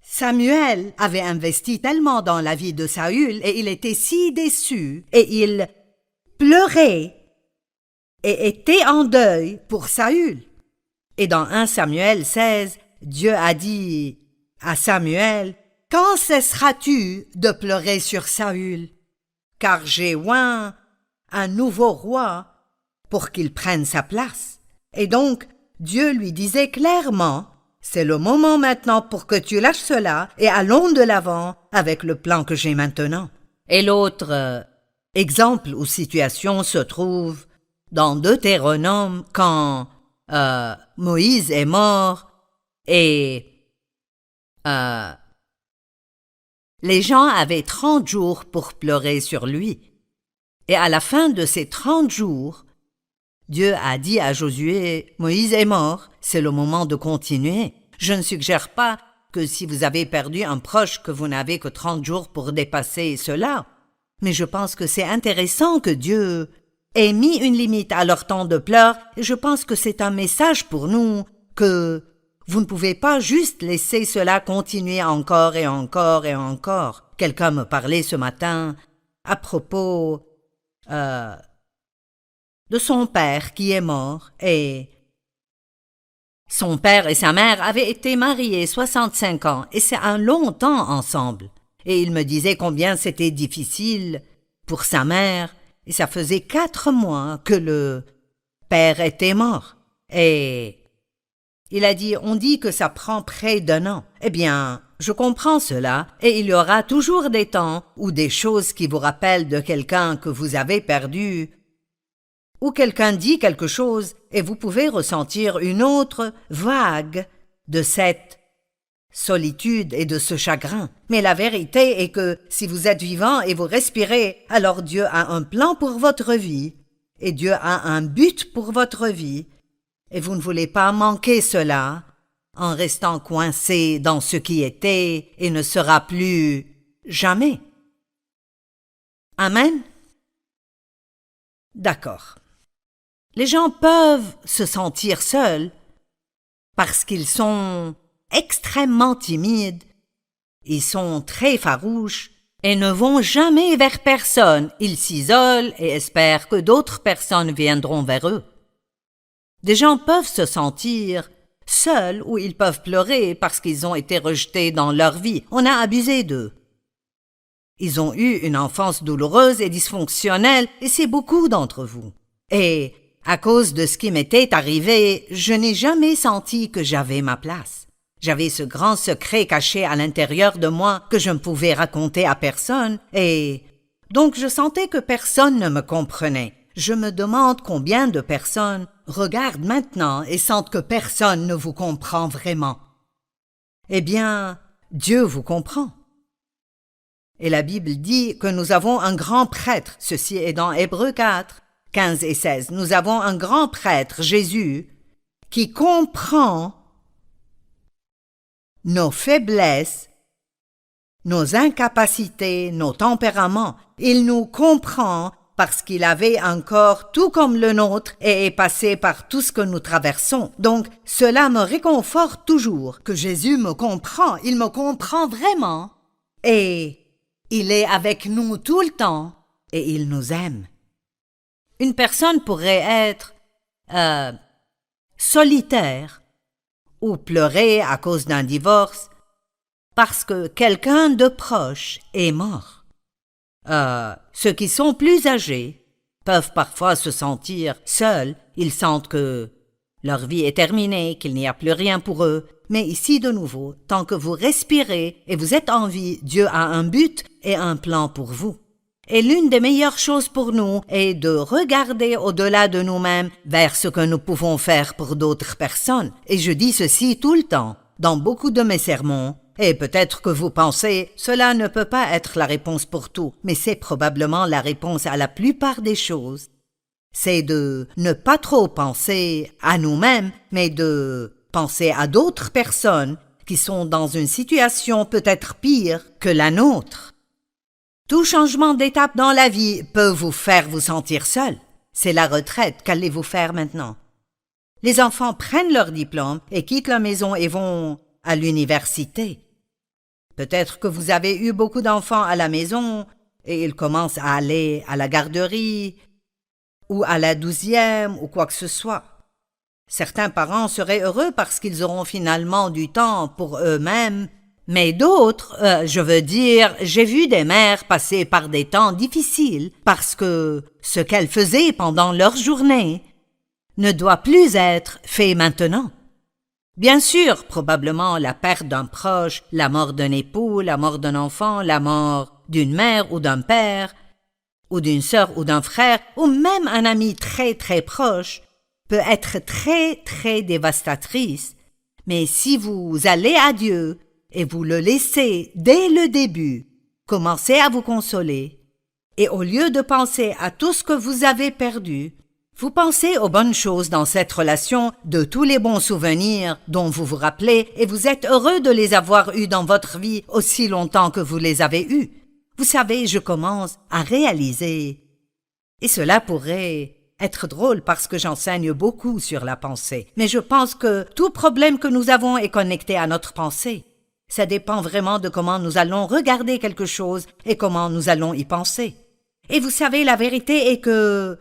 Samuel avait investi tellement dans la vie de Saül et il était si déçu et il pleurait et était en deuil pour Saül. Et dans 1 Samuel 16, Dieu a dit à Samuel: « Quand cesseras-tu de pleurer sur Saül? Car j'ai oint un nouveau roi pour qu'il prenne sa place. » Et donc, Dieu lui disait clairement: « C'est le moment maintenant pour que tu lâches cela et allons de l'avant avec le plan que j'ai maintenant. » Et l'autre exemple ou situation se trouve dans Deutéronome quand Moïse est mort et les gens avaient 30 jours pour pleurer sur lui. Et à la fin de ces 30 jours, Dieu a dit à Josué: « Moïse est mort, c'est le moment de continuer. » Je ne suggère pas que si vous avez perdu un proche que vous n'avez que 30 jours pour dépasser cela, mais je pense que c'est intéressant que Dieu ait mis une limite à leur temps de pleurs, et je pense que c'est un message pour nous que vous ne pouvez pas juste laisser cela continuer encore et encore et encore. Quelqu'un me parlait ce matin à propos de son père qui est mort, et son père et sa mère avaient été mariés 65 ans et c'est un long temps ensemble. Et il me disait combien c'était difficile pour sa mère, et ça faisait 4 mois que le père était mort. Et il a dit: « On dit que ça prend près d'1 an. » Eh bien, je comprends cela, et il y aura toujours des temps ou des choses qui vous rappellent de quelqu'un que vous avez perdu, ou quelqu'un dit quelque chose et vous pouvez ressentir une autre vague de cette solitude et de ce chagrin. Mais la vérité est que si vous êtes vivant et vous respirez, alors Dieu a un plan pour votre vie, et Dieu a un but pour votre vie, et vous ne voulez pas manquer cela en restant coincé dans ce qui était et ne sera plus jamais. Amen? D'accord. Les gens peuvent se sentir seuls parce qu'ils sont extrêmement timides, ils sont très farouches et ne vont jamais vers personne. Ils s'isolent et espèrent que d'autres personnes viendront vers eux. Des gens peuvent se sentir seuls ou ils peuvent pleurer parce qu'ils ont été rejetés dans leur vie. On a abusé d'eux. Ils ont eu une enfance douloureuse et dysfonctionnelle et c'est beaucoup d'entre vous. Et à cause de ce qui m'était arrivé, je n'ai jamais senti que j'avais ma place. J'avais ce grand secret caché à l'intérieur de moi que je ne pouvais raconter à personne et donc je sentais que personne ne me comprenait. Je me demande combien de personnes regardent maintenant et sentent que personne ne vous comprend vraiment. Eh bien, Dieu vous comprend. Et la Bible dit que nous avons un grand prêtre. Ceci est dans Hébreux 4, 15 et 16. Nous avons un grand prêtre, Jésus, qui comprend nos faiblesses, nos incapacités, nos tempéraments. Il nous comprend parce qu'il avait un corps tout comme le nôtre et est passé par tout ce que nous traversons. Donc, cela me réconforte toujours que Jésus me comprend. Il me comprend vraiment. Et il est avec nous tout le temps et il nous aime. Une personne pourrait être solitaire ou pleurer à cause d'un divorce parce que quelqu'un de proche est mort. Ceux qui sont plus âgés peuvent parfois se sentir seuls. Ils sentent que leur vie est terminée, qu'il n'y a plus rien pour eux. Mais ici de nouveau, tant que vous respirez et vous êtes en vie, Dieu a un but et un plan pour vous. Et l'une des meilleures choses pour nous est de regarder au-delà de nous-mêmes vers ce que nous pouvons faire pour d'autres personnes. Et je dis ceci tout le temps, dans beaucoup de mes sermons. Et peut-être que vous pensez, cela ne peut pas être la réponse pour tout, mais c'est probablement la réponse à la plupart des choses. C'est de ne pas trop penser à nous-mêmes, mais de penser à d'autres personnes qui sont dans une situation peut-être pire que la nôtre. Tout changement d'étape dans la vie peut vous faire vous sentir seul. C'est la retraite, qu'allez-vous faire maintenant? Les enfants prennent leur diplôme et quittent la maison et vont à l'université. Peut-être que vous avez eu beaucoup d'enfants à la maison et ils commencent à aller à la garderie ou à la 12e ou quoi que ce soit. Certains parents seraient heureux parce qu'ils auront finalement du temps pour eux-mêmes, mais d'autres, j'ai vu des mères passer par des temps difficiles parce que ce qu'elles faisaient pendant leur journée ne doit plus être fait maintenant. Bien sûr, probablement la perte d'un proche, la mort d'un époux, la mort d'un enfant, la mort d'une mère ou d'un père, ou d'une sœur ou d'un frère, ou même un ami très très proche, peut être très très dévastatrice. Mais si vous allez à Dieu et vous le laissez dès le début, commencez à vous consoler, et au lieu de penser à tout ce que vous avez perdu, vous pensez aux bonnes choses dans cette relation, de tous les bons souvenirs dont vous vous rappelez, et vous êtes heureux de les avoir eus dans votre vie aussi longtemps que vous les avez eus. Vous savez, je commence à réaliser, et cela pourrait être drôle parce que j'enseigne beaucoup sur la pensée, mais je pense que tout problème que nous avons est connecté à notre pensée. Ça dépend vraiment de comment nous allons regarder quelque chose et comment nous allons y penser. Et vous savez, la vérité est que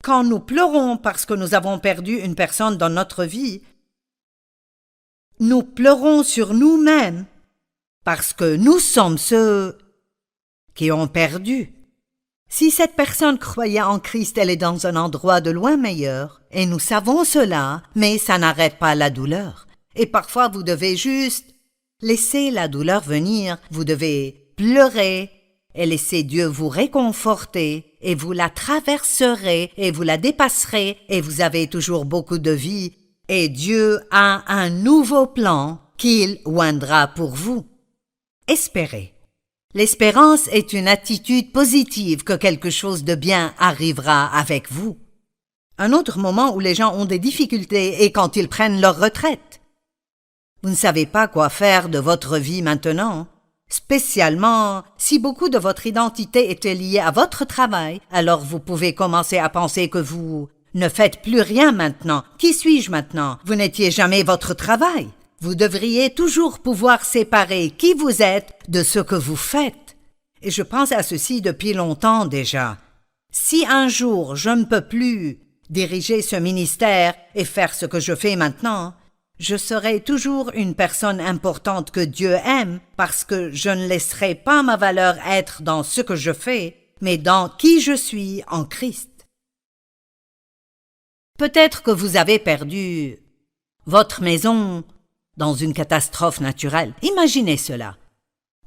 quand nous pleurons parce que nous avons perdu une personne dans notre vie, nous pleurons sur nous-mêmes parce que nous sommes ceux qui ont perdu. Si cette personne croyait en Christ, elle est dans un endroit de loin meilleur, et nous savons cela, mais ça n'arrête pas la douleur. Et parfois vous devez juste laisser la douleur venir, vous devez pleurer et laisser Dieu vous réconforter, et vous la traverserez et vous la dépasserez, et vous avez toujours beaucoup de vie, et Dieu a un nouveau plan qu'il oindra pour vous. Espérez. L'espérance est une attitude positive que quelque chose de bien arrivera avec vous. Un autre moment où les gens ont des difficultés est quand ils prennent leur retraite. Vous ne savez pas quoi faire de votre vie maintenant. Spécialement, si beaucoup de votre identité était liée à votre travail, alors vous pouvez commencer à penser que vous ne faites plus rien maintenant. Qui suis-je maintenant? Vous n'étiez jamais votre travail. Vous devriez toujours pouvoir séparer qui vous êtes de ce que vous faites. et je pense à ceci depuis longtemps déjà. Si un jour je ne peux plus diriger ce ministère et faire ce que je fais maintenant, je serai toujours une personne importante que Dieu aime parce que je ne laisserai pas ma valeur être dans ce que je fais, mais dans qui je suis en Christ. Peut-être que vous avez perdu votre maison dans une catastrophe naturelle. Imaginez cela.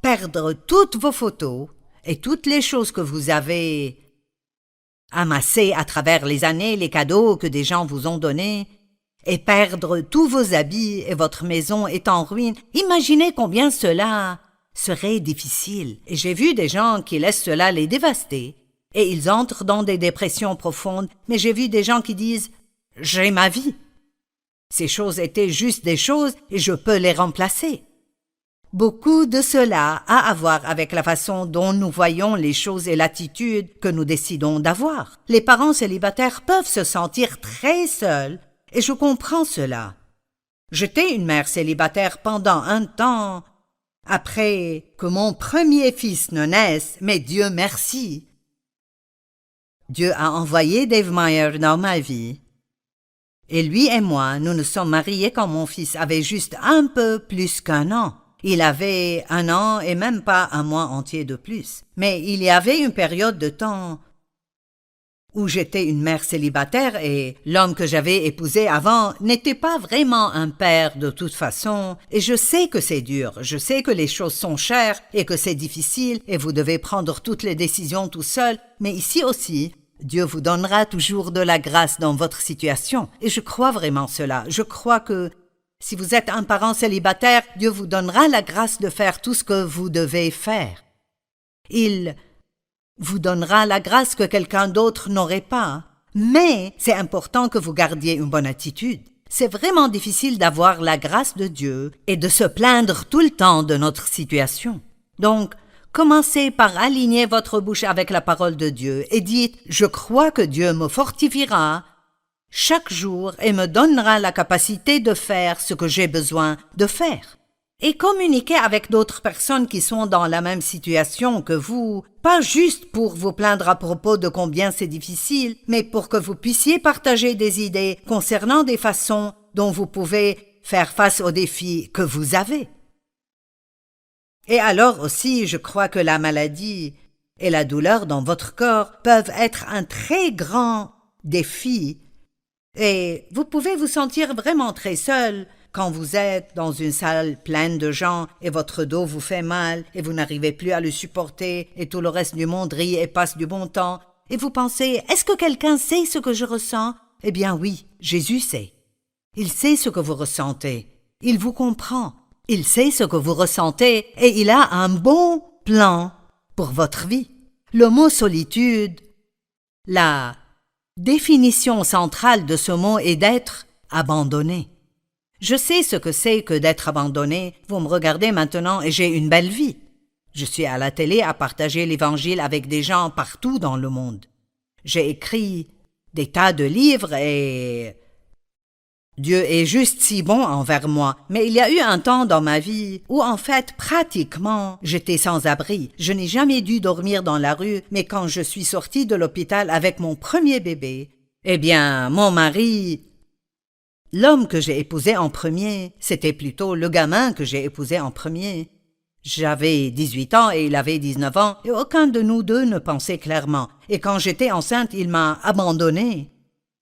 Perdre toutes vos photos et toutes les choses que vous avez amassées à travers les années, les cadeaux que des gens vous ont donnés, et perdre tous vos habits et votre maison est en ruine. Imaginez combien cela serait difficile. Et j'ai vu des gens qui laissent cela les dévaster, et ils entrent dans des dépressions profondes, mais j'ai vu des gens qui disent « J'ai ma vie ». Ces choses étaient juste des choses et je peux les remplacer. Beaucoup de cela a à voir avec la façon dont nous voyons les choses et l'attitude que nous décidons d'avoir. Les parents célibataires peuvent se sentir très seuls et je comprends cela. J'étais une mère célibataire pendant un temps, après que mon premier fils ne naisse, mais Dieu merci. Dieu a envoyé Dave Meyer dans ma vie. Et lui et moi, nous nous sommes mariés quand mon fils avait juste un peu plus qu'1 an. Il avait 1 an et même pas un mois entier de plus. Mais il y avait une période de temps où j'étais une mère célibataire et l'homme que j'avais épousé avant n'était pas vraiment un père de toute façon. Et je sais que c'est dur, je sais que les choses sont chères et que c'est difficile et vous devez prendre toutes les décisions tout seul. Mais ici aussi, Dieu vous donnera toujours de la grâce dans votre situation. Et je crois vraiment cela. Je crois que si vous êtes un parent célibataire, Dieu vous donnera la grâce de faire tout ce que vous devez faire. Il vous donnera la grâce que quelqu'un d'autre n'aurait pas. Mais c'est important que vous gardiez une bonne attitude. C'est vraiment difficile d'avoir la grâce de Dieu et de se plaindre tout le temps de notre situation. Donc, commencez par aligner votre bouche avec la parole de Dieu et dites « Je crois que Dieu me fortifiera chaque jour et me donnera la capacité de faire ce que j'ai besoin de faire. » Et communiquez avec d'autres personnes qui sont dans la même situation que vous, pas juste pour vous plaindre à propos de combien c'est difficile, mais pour que vous puissiez partager des idées concernant des façons dont vous pouvez faire face aux défis que vous avez. Et alors aussi, je crois que la maladie et la douleur dans votre corps peuvent être un très grand défi et vous pouvez vous sentir vraiment très seul quand vous êtes dans une salle pleine de gens et votre dos vous fait mal et vous n'arrivez plus à le supporter et tout le reste du monde rit et passe du bon temps et vous pensez « Est-ce que quelqu'un sait ce que je ressens ?» Eh bien oui, Jésus sait. Il sait ce que vous ressentez. Il vous comprend. Il sait ce que vous ressentez et il a un bon plan pour votre vie. Le mot solitude, la définition centrale de ce mot est d'être abandonné. Je sais ce que c'est que d'être abandonné. Vous me regardez maintenant et j'ai une belle vie. Je suis à la télé à partager l'Évangile avec des gens partout dans le monde. J'ai écrit des tas de livres et Dieu est juste si bon envers moi. Mais il y a eu un temps dans ma vie où en fait pratiquement j'étais sans abri. Je n'ai jamais dû dormir dans la rue, mais quand je suis sortie de l'hôpital avec mon premier bébé, eh bien mon mari, l'homme que j'ai épousé en premier, c'était plutôt le gamin que j'ai épousé en premier. J'avais 18 ans et il avait 19 ans et aucun de nous deux ne pensait clairement. Et quand j'étais enceinte, il m'a abandonnée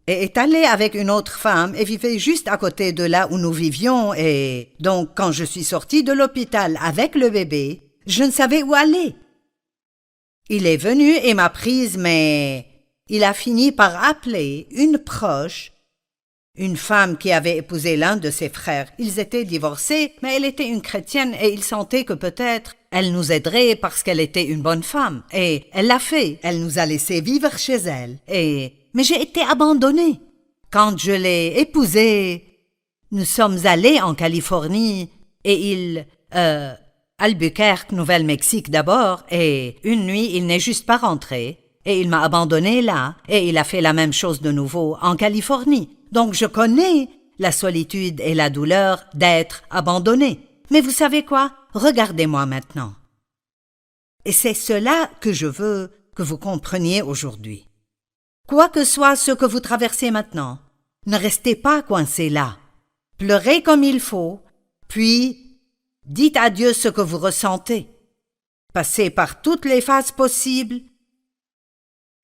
et est allé avec une autre femme et vivait juste à côté de là où nous vivions et donc quand je suis sortie de l'hôpital avec le bébé, je ne savais où aller. Il est venu et m'a prise mais il a fini par appeler une proche, une femme qui avait épousé l'un de ses frères. Ils étaient divorcés, mais elle était une chrétienne et il sentait que peut-être elle nous aiderait parce qu'elle était une bonne femme. Et elle l'a fait. Elle nous a laissé vivre chez elle. Mais j'ai été abandonnée. Quand je l'ai épousée, nous sommes allés en Californie et Albuquerque, Nouvelle-Mexique d'abord, et une nuit, il n'est juste pas rentré. Et il m'a abandonnée là, et il a fait la même chose de nouveau en Californie. Donc je connais la solitude et la douleur d'être abandonné. Mais vous savez quoi? Regardez-moi maintenant. Et c'est cela que je veux que vous compreniez aujourd'hui. Quoi que soit ce que vous traversez maintenant, ne restez pas coincés là. Pleurez comme il faut, puis dites à Dieu ce que vous ressentez. Passez par toutes les phases possibles,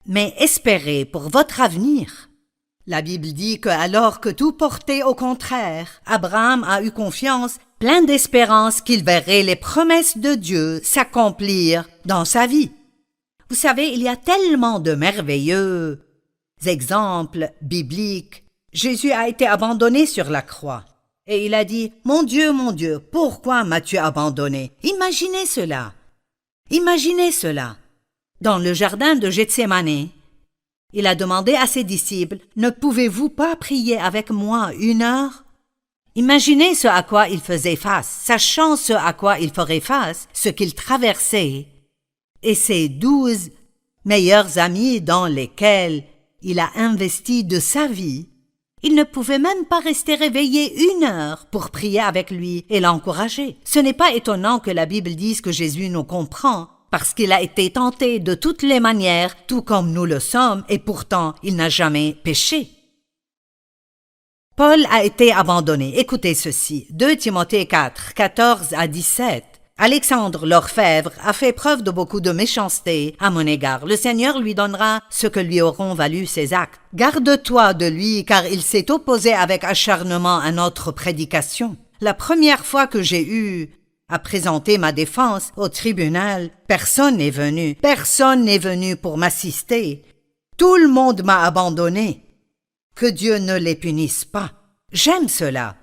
mais espérez pour votre avenir. La Bible dit que alors que tout portait au contraire, Abraham a eu confiance, plein d'espérance qu'il verrait les promesses de Dieu s'accomplir dans sa vie. Vous savez, il y a tellement de merveilleux exemples bibliques. Jésus a été abandonné sur la croix. Et il a dit, mon Dieu, pourquoi m'as-tu abandonné? Imaginez cela. Imaginez cela. Dans le jardin de Gethsémane, il a demandé à ses disciples, ne pouvez-vous pas prier avec moi 1 heure? Imaginez ce à quoi il faisait face, sachant ce à quoi il ferait face, ce qu'il traversait, et ses 12 meilleurs amis dans lesquels il a investi de sa vie. Il ne pouvait même pas rester réveillé 1 heure pour prier avec lui et l'encourager. Ce n'est pas étonnant que la Bible dise que Jésus nous comprend, parce qu'il a été tenté de toutes les manières, tout comme nous le sommes, et pourtant il n'a jamais péché. Paul a été abandonné. Écoutez ceci, 2 Timothée 4, 14 à 17. Alexandre l'orfèvre a fait preuve de beaucoup de méchanceté à mon égard. Le Seigneur lui donnera ce que lui auront valu ses actes. Garde-toi de lui, car il s'est opposé avec acharnement à notre prédication. La première fois que j'ai eu à présenter ma défense au tribunal, personne n'est venu. Personne n'est venu pour m'assister. Tout le monde m'a abandonné. Que Dieu ne les punisse pas. J'aime cela.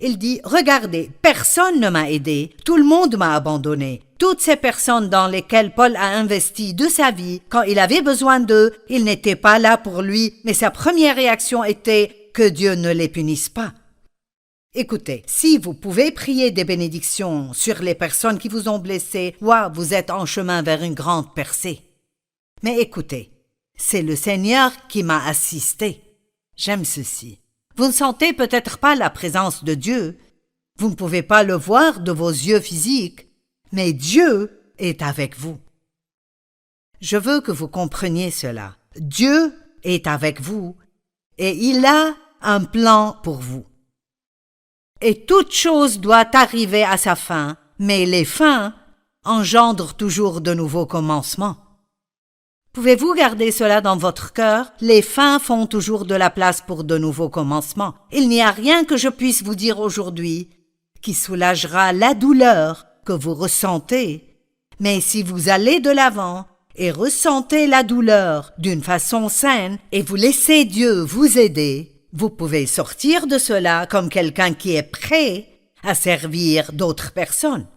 Il dit, regardez, personne ne m'a aidé, tout le monde m'a abandonné. Toutes ces personnes dans lesquelles Paul a investi de sa vie, quand il avait besoin d'eux, ils n'étaient pas là pour lui, mais sa première réaction était que Dieu ne les punisse pas. Écoutez, si vous pouvez prier des bénédictions sur les personnes qui vous ont blessé, vous êtes en chemin vers une grande percée. Mais écoutez, c'est le Seigneur qui m'a assisté. J'aime ceci. Vous ne sentez peut-être pas la présence de Dieu. Vous ne pouvez pas le voir de vos yeux physiques, mais Dieu est avec vous. Je veux que vous compreniez cela. Dieu est avec vous et il a un plan pour vous. Et toute chose doit arriver à sa fin, mais les fins engendrent toujours de nouveaux commencements. Pouvez-vous garder cela dans votre cœur? Les fins font toujours de la place pour de nouveaux commencements. Il n'y a rien que je puisse vous dire aujourd'hui qui soulagera la douleur que vous ressentez. Mais si vous allez de l'avant et ressentez la douleur d'une façon saine et vous laissez Dieu vous aider, vous pouvez sortir de cela comme quelqu'un qui est prêt à servir d'autres personnes.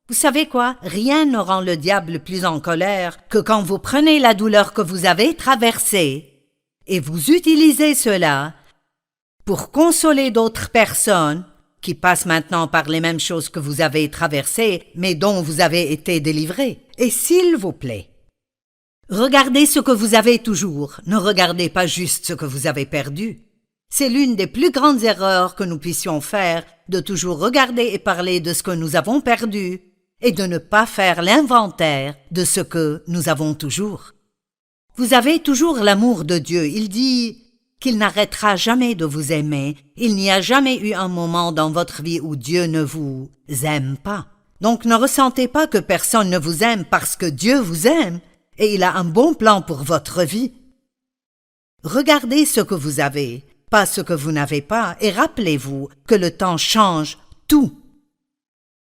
Vous savez quoi? Rien ne rend le diable plus en colère que quand vous prenez la douleur que vous avez traversée et vous utilisez cela pour consoler d'autres personnes qui passent maintenant par les mêmes choses que vous avez traversées, mais dont vous avez été délivrés. Et s'il vous plaît, regardez ce que vous avez toujours, ne regardez pas juste ce que vous avez perdu. C'est l'une des plus grandes erreurs que nous puissions faire, de toujours regarder et parler de ce que nous avons perdu, et de ne pas faire l'inventaire de ce que nous avons toujours. Vous avez toujours l'amour de Dieu. Il dit qu'il n'arrêtera jamais de vous aimer. Il n'y a jamais eu un moment dans votre vie où Dieu ne vous aime pas. Donc ne ressentez pas que personne ne vous aime parce que Dieu vous aime et il a un bon plan pour votre vie. Regardez ce que vous avez, pas ce que vous n'avez pas, et rappelez-vous que le temps change tout.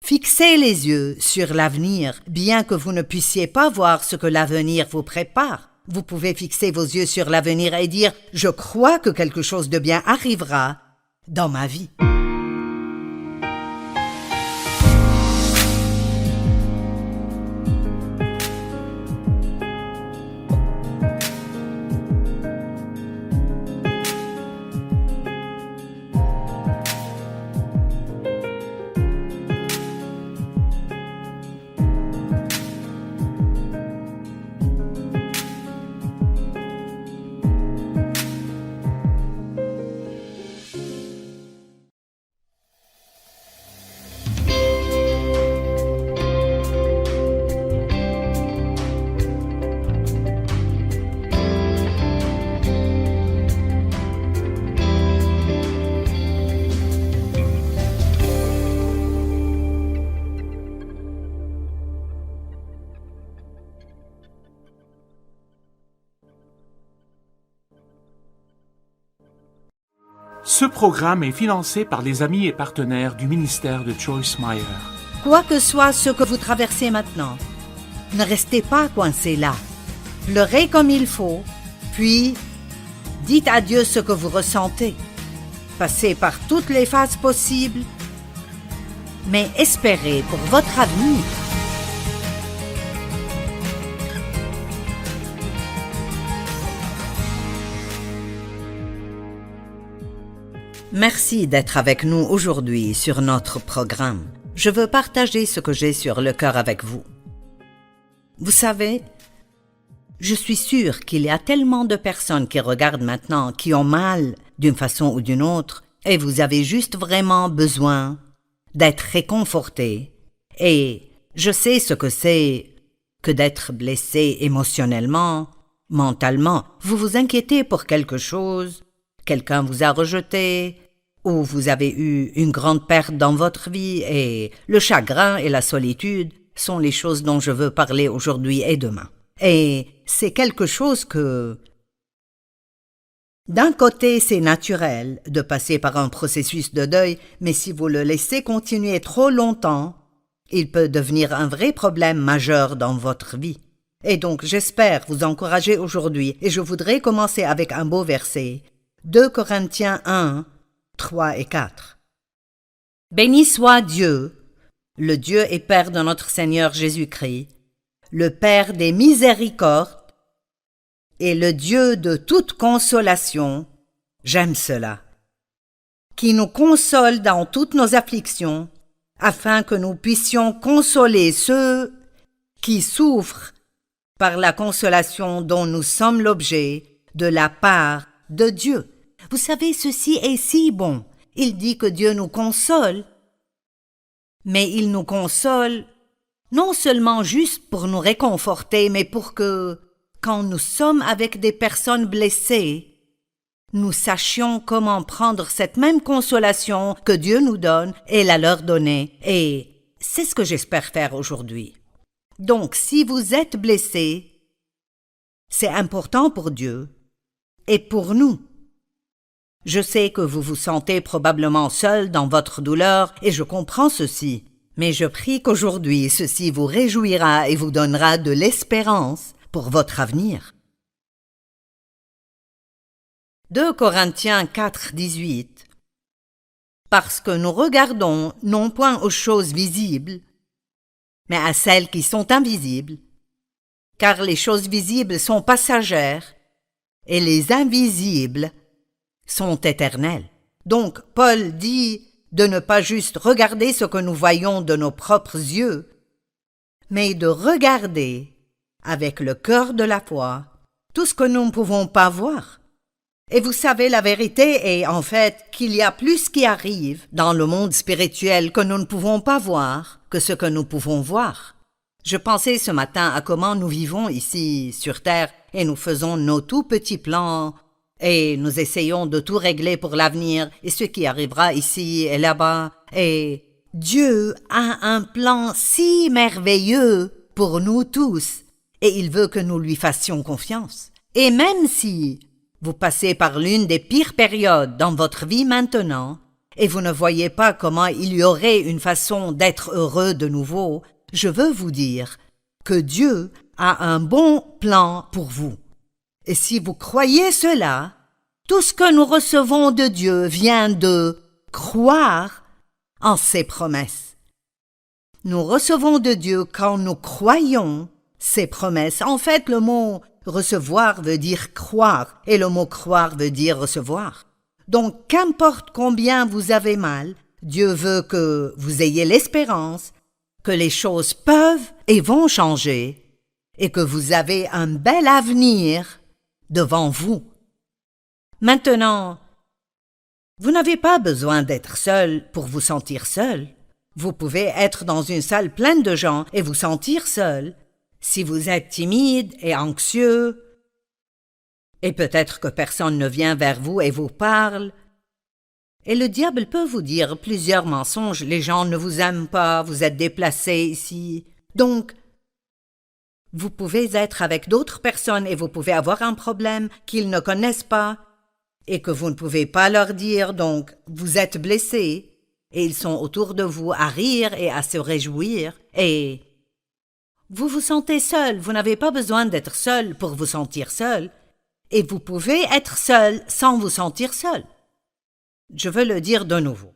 Fixez les yeux sur l'avenir, bien que vous ne puissiez pas voir ce que l'avenir vous prépare. Vous pouvez fixer vos yeux sur l'avenir et dire « Je crois que quelque chose de bien arrivera dans ma vie. » Ce programme est financé par les amis et partenaires du ministère de Joyce Meyer. Quoi que soit ce que vous traversez maintenant, ne restez pas coincé là. Pleurez comme il faut, puis dites à Dieu ce que vous ressentez. Passez par toutes les phases possibles, mais espérez pour votre avenir. Merci d'être avec nous aujourd'hui sur notre programme. Je veux partager ce que j'ai sur le cœur avec vous. Vous savez, je suis sûre qu'il y a tellement de personnes qui regardent maintenant, qui ont mal d'une façon ou d'une autre, et vous avez juste vraiment besoin d'être réconfortés. Et je sais ce que c'est que d'être blessé émotionnellement, mentalement. Vous vous inquiétez pour quelque chose, quelqu'un vous a rejeté, ou vous avez eu une grande perte dans votre vie, et le chagrin et la solitude sont les choses dont je veux parler aujourd'hui et demain. Et c'est quelque chose que, d'un côté, c'est naturel de passer par un processus de deuil, mais si vous le laissez continuer trop longtemps, il peut devenir un vrai problème majeur dans votre vie. Et donc, j'espère vous encourager aujourd'hui, et je voudrais commencer avec un beau verset. 2 Corinthiens 1, 3 et 4. Béni soit Dieu, le Dieu et Père de notre Seigneur Jésus-Christ, le Père des miséricordes et le Dieu de toute consolation, j'aime cela, qui nous console dans toutes nos afflictions, afin que nous puissions consoler ceux qui souffrent par la consolation dont nous sommes l'objet de la part de Dieu. Vous savez, ceci est si bon. Il dit que Dieu nous console, mais il nous console non seulement juste pour nous réconforter, mais pour que, quand nous sommes avec des personnes blessées, nous sachions comment prendre cette même consolation que Dieu nous donne et la leur donner. Et c'est ce que j'espère faire aujourd'hui. Donc, si vous êtes blessé, c'est important pour Dieu et pour nous. Je sais que vous vous sentez probablement seul dans votre douleur et je comprends ceci, mais je prie qu'aujourd'hui ceci vous réjouira et vous donnera de l'espérance pour votre avenir. 2 Corinthiens 4, 18. Parce que nous regardons non point aux choses visibles, mais à celles qui sont invisibles, car les choses visibles sont passagères et les invisibles sont éternels. Donc, Paul dit de ne pas juste regarder ce que nous voyons de nos propres yeux, mais de regarder avec le cœur de la foi tout ce que nous ne pouvons pas voir. Et vous savez, la vérité est en fait qu'il y a plus qui arrive dans le monde spirituel que nous ne pouvons pas voir que ce que nous pouvons voir. Je pensais ce matin à comment nous vivons ici sur Terre et nous faisons nos tout petits plans et nous essayons de tout régler pour l'avenir et ce qui arrivera ici et là-bas. Et Dieu a un plan si merveilleux pour nous tous et il veut que nous lui fassions confiance. Et même si vous passez par l'une des pires périodes dans votre vie maintenant et vous ne voyez pas comment il y aurait une façon d'être heureux de nouveau, je veux vous dire que Dieu a un bon plan pour vous. Et si vous croyez cela, tout ce que nous recevons de Dieu vient de croire en ses promesses. Nous recevons de Dieu quand nous croyons ses promesses. En fait, le mot recevoir veut dire croire, et le mot croire veut dire recevoir. Donc, qu'importe combien vous avez mal, Dieu veut que vous ayez l'espérance que les choses peuvent et vont changer, et que vous avez un bel avenir devant vous. Maintenant, vous n'avez pas besoin d'être seul pour vous sentir seul. Vous pouvez être dans une salle pleine de gens et vous sentir seul. Si vous êtes timide et anxieux, et peut-être que personne ne vient vers vous et vous parle, et le diable peut vous dire plusieurs mensonges, les gens ne vous aiment pas, vous êtes déplacé ici. Donc, vous pouvez être avec d'autres personnes et vous pouvez avoir un problème qu'ils ne connaissent pas. et que vous ne pouvez pas leur dire, donc vous êtes blessé, et ils sont autour de vous à rire et à se réjouir, et vous vous sentez seul, vous n'avez pas besoin d'être seul pour vous sentir seul, et vous pouvez être seul sans vous sentir seul. Je veux le dire de nouveau.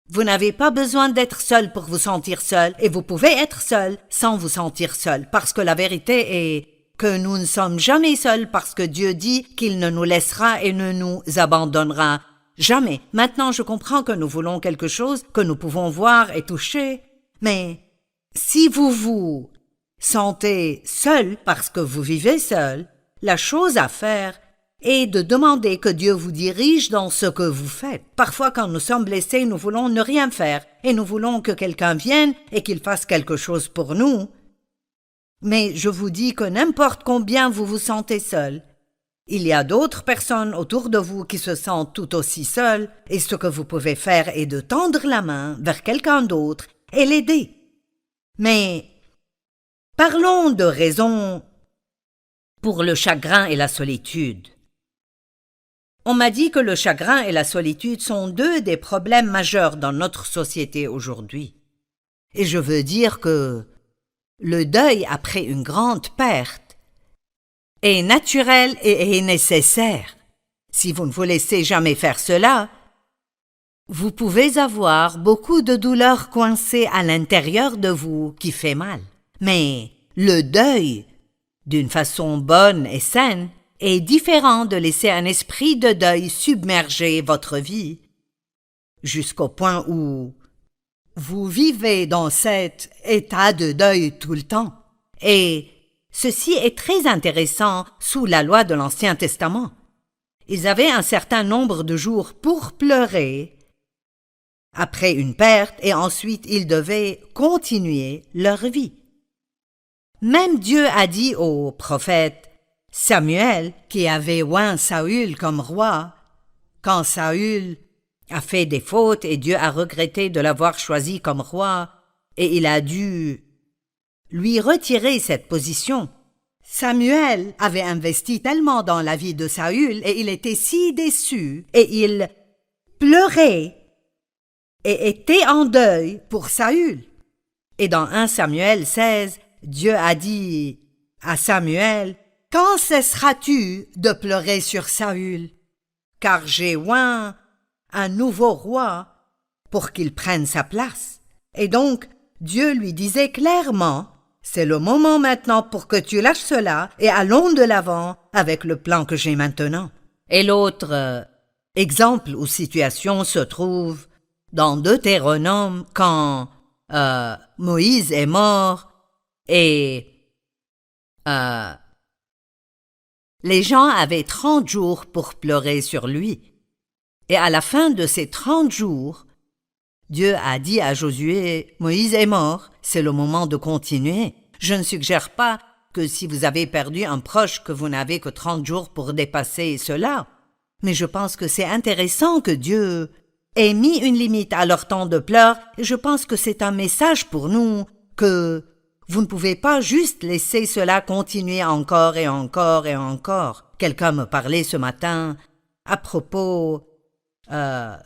Vous n'avez pas besoin d'être seul pour vous sentir seul, et vous pouvez être seul sans vous sentir seul, parce que la vérité est que nous ne sommes jamais seuls parce que Dieu dit qu'il ne nous laissera et ne nous abandonnera jamais. Maintenant, je comprends que nous voulons quelque chose que nous pouvons voir et toucher, mais si vous vous sentez seul parce que vous vivez seul, la chose à faire est de demander que Dieu vous dirige dans ce que vous faites. Parfois, quand nous sommes blessés, nous voulons ne rien faire et nous voulons que quelqu'un vienne et qu'il fasse quelque chose pour nous. Mais je vous dis que n'importe combien vous vous sentez seul, il y a d'autres personnes autour de vous qui se sentent tout aussi seules, et ce que vous pouvez faire est de tendre la main vers quelqu'un d'autre et l'aider. Mais parlons de raisons pour le chagrin et la solitude. On m'a dit que le chagrin et la solitude sont deux des problèmes majeurs dans notre société aujourd'hui. Et je veux dire que le deuil après une grande perte est naturel et est nécessaire. Si vous ne vous laissez jamais faire cela, vous pouvez avoir beaucoup de douleurs coincées à l'intérieur de vous qui fait mal. Mais le deuil, d'une façon bonne et saine, est différent de laisser un esprit de deuil submerger votre vie, jusqu'au point où vous vivez dans cet état de deuil tout le temps. Et ceci est très intéressant sous la loi de l'Ancien Testament. Ils avaient un certain nombre de jours pour pleurer après une perte et ensuite ils devaient continuer leur vie. Même Dieu a dit au prophète Samuel, qui avait oint Saül comme roi, quand Saül a fait des fautes et Dieu a regretté de l'avoir choisi comme roi, et il a dû lui retirer cette position. Samuel avait investi tellement dans la vie de Saül et il était si déçu et il pleurait et était en deuil pour Saül. Et dans 1 Samuel 16, Dieu a dit à Samuel, « Quand cesseras-tu de pleurer sur Saül? Car j'ai oint un nouveau roi pour qu'il prenne sa place. » Et donc, Dieu lui disait clairement, « C'est le moment maintenant pour que tu lâches cela et allons de l'avant avec le plan que j'ai maintenant. » Et l'autre exemple ou situation se trouve dans Deutéronome quand Moïse est mort et les gens avaient 30 jours pour pleurer sur lui. Et à la fin de ces 30 jours, Dieu a dit à Josué, « Moïse est mort, c'est le moment de continuer. » Je ne suggère pas que si vous avez perdu un proche que vous n'avez que 30 jours pour dépasser cela. Mais je pense que c'est intéressant que Dieu ait mis une limite à leur temps de pleurs et je pense que c'est un message pour nous que vous ne pouvez pas juste laisser cela continuer encore et encore et encore. Quelqu'un me parlait ce matin à propos de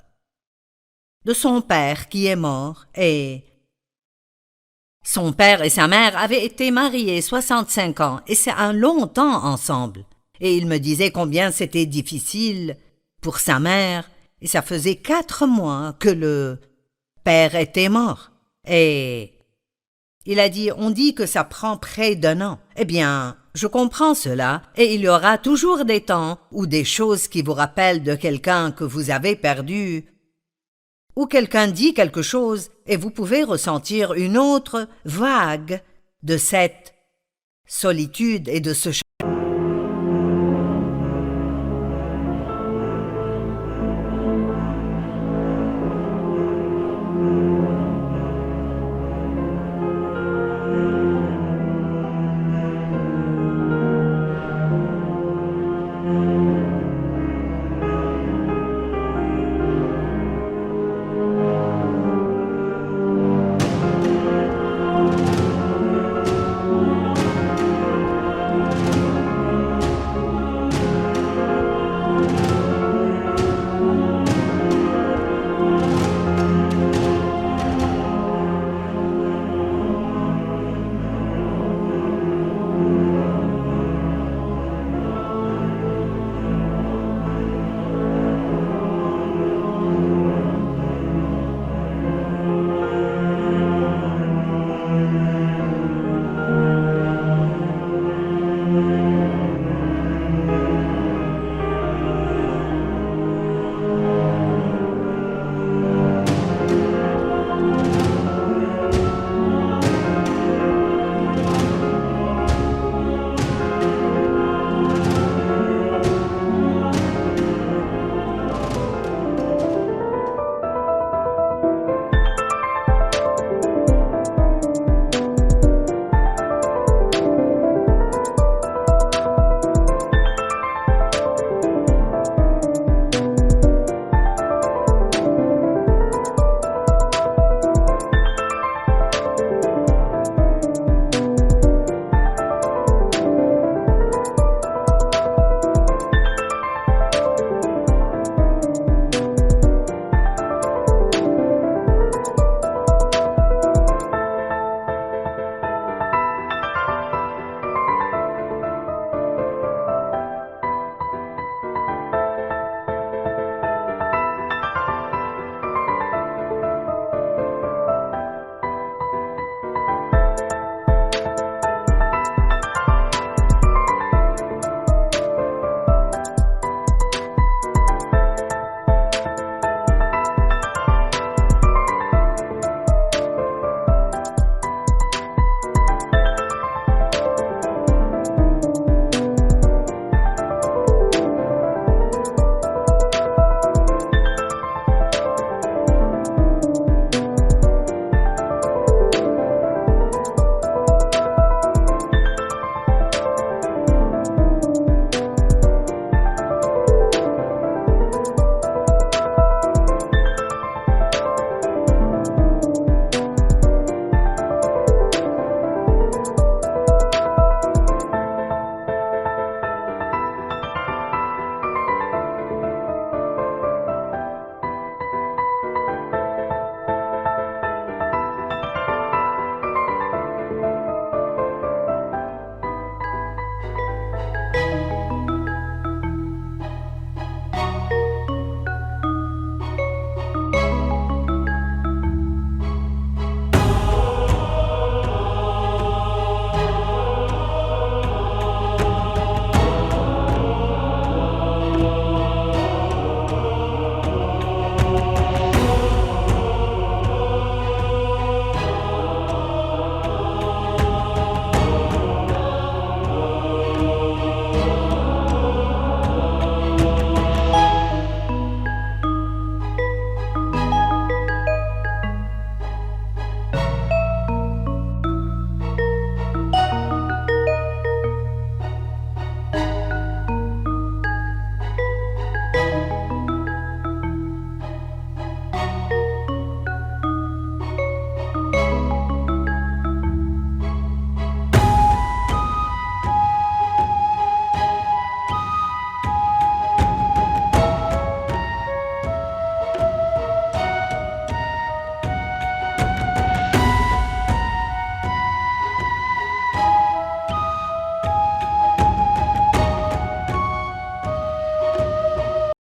son père qui est mort et son père et sa mère avaient été mariés 65 ans et c'est un long temps ensemble. Et il me disait combien c'était difficile pour sa mère et ça faisait 4 mois que le père était mort. Et il a dit, on dit que ça prend près d'1 an. Eh bien, je comprends cela, et il y aura toujours des temps ou des choses qui vous rappellent de quelqu'un que vous avez perdu, ou quelqu'un dit quelque chose, et vous pouvez ressentir une autre vague de cette solitude et de ce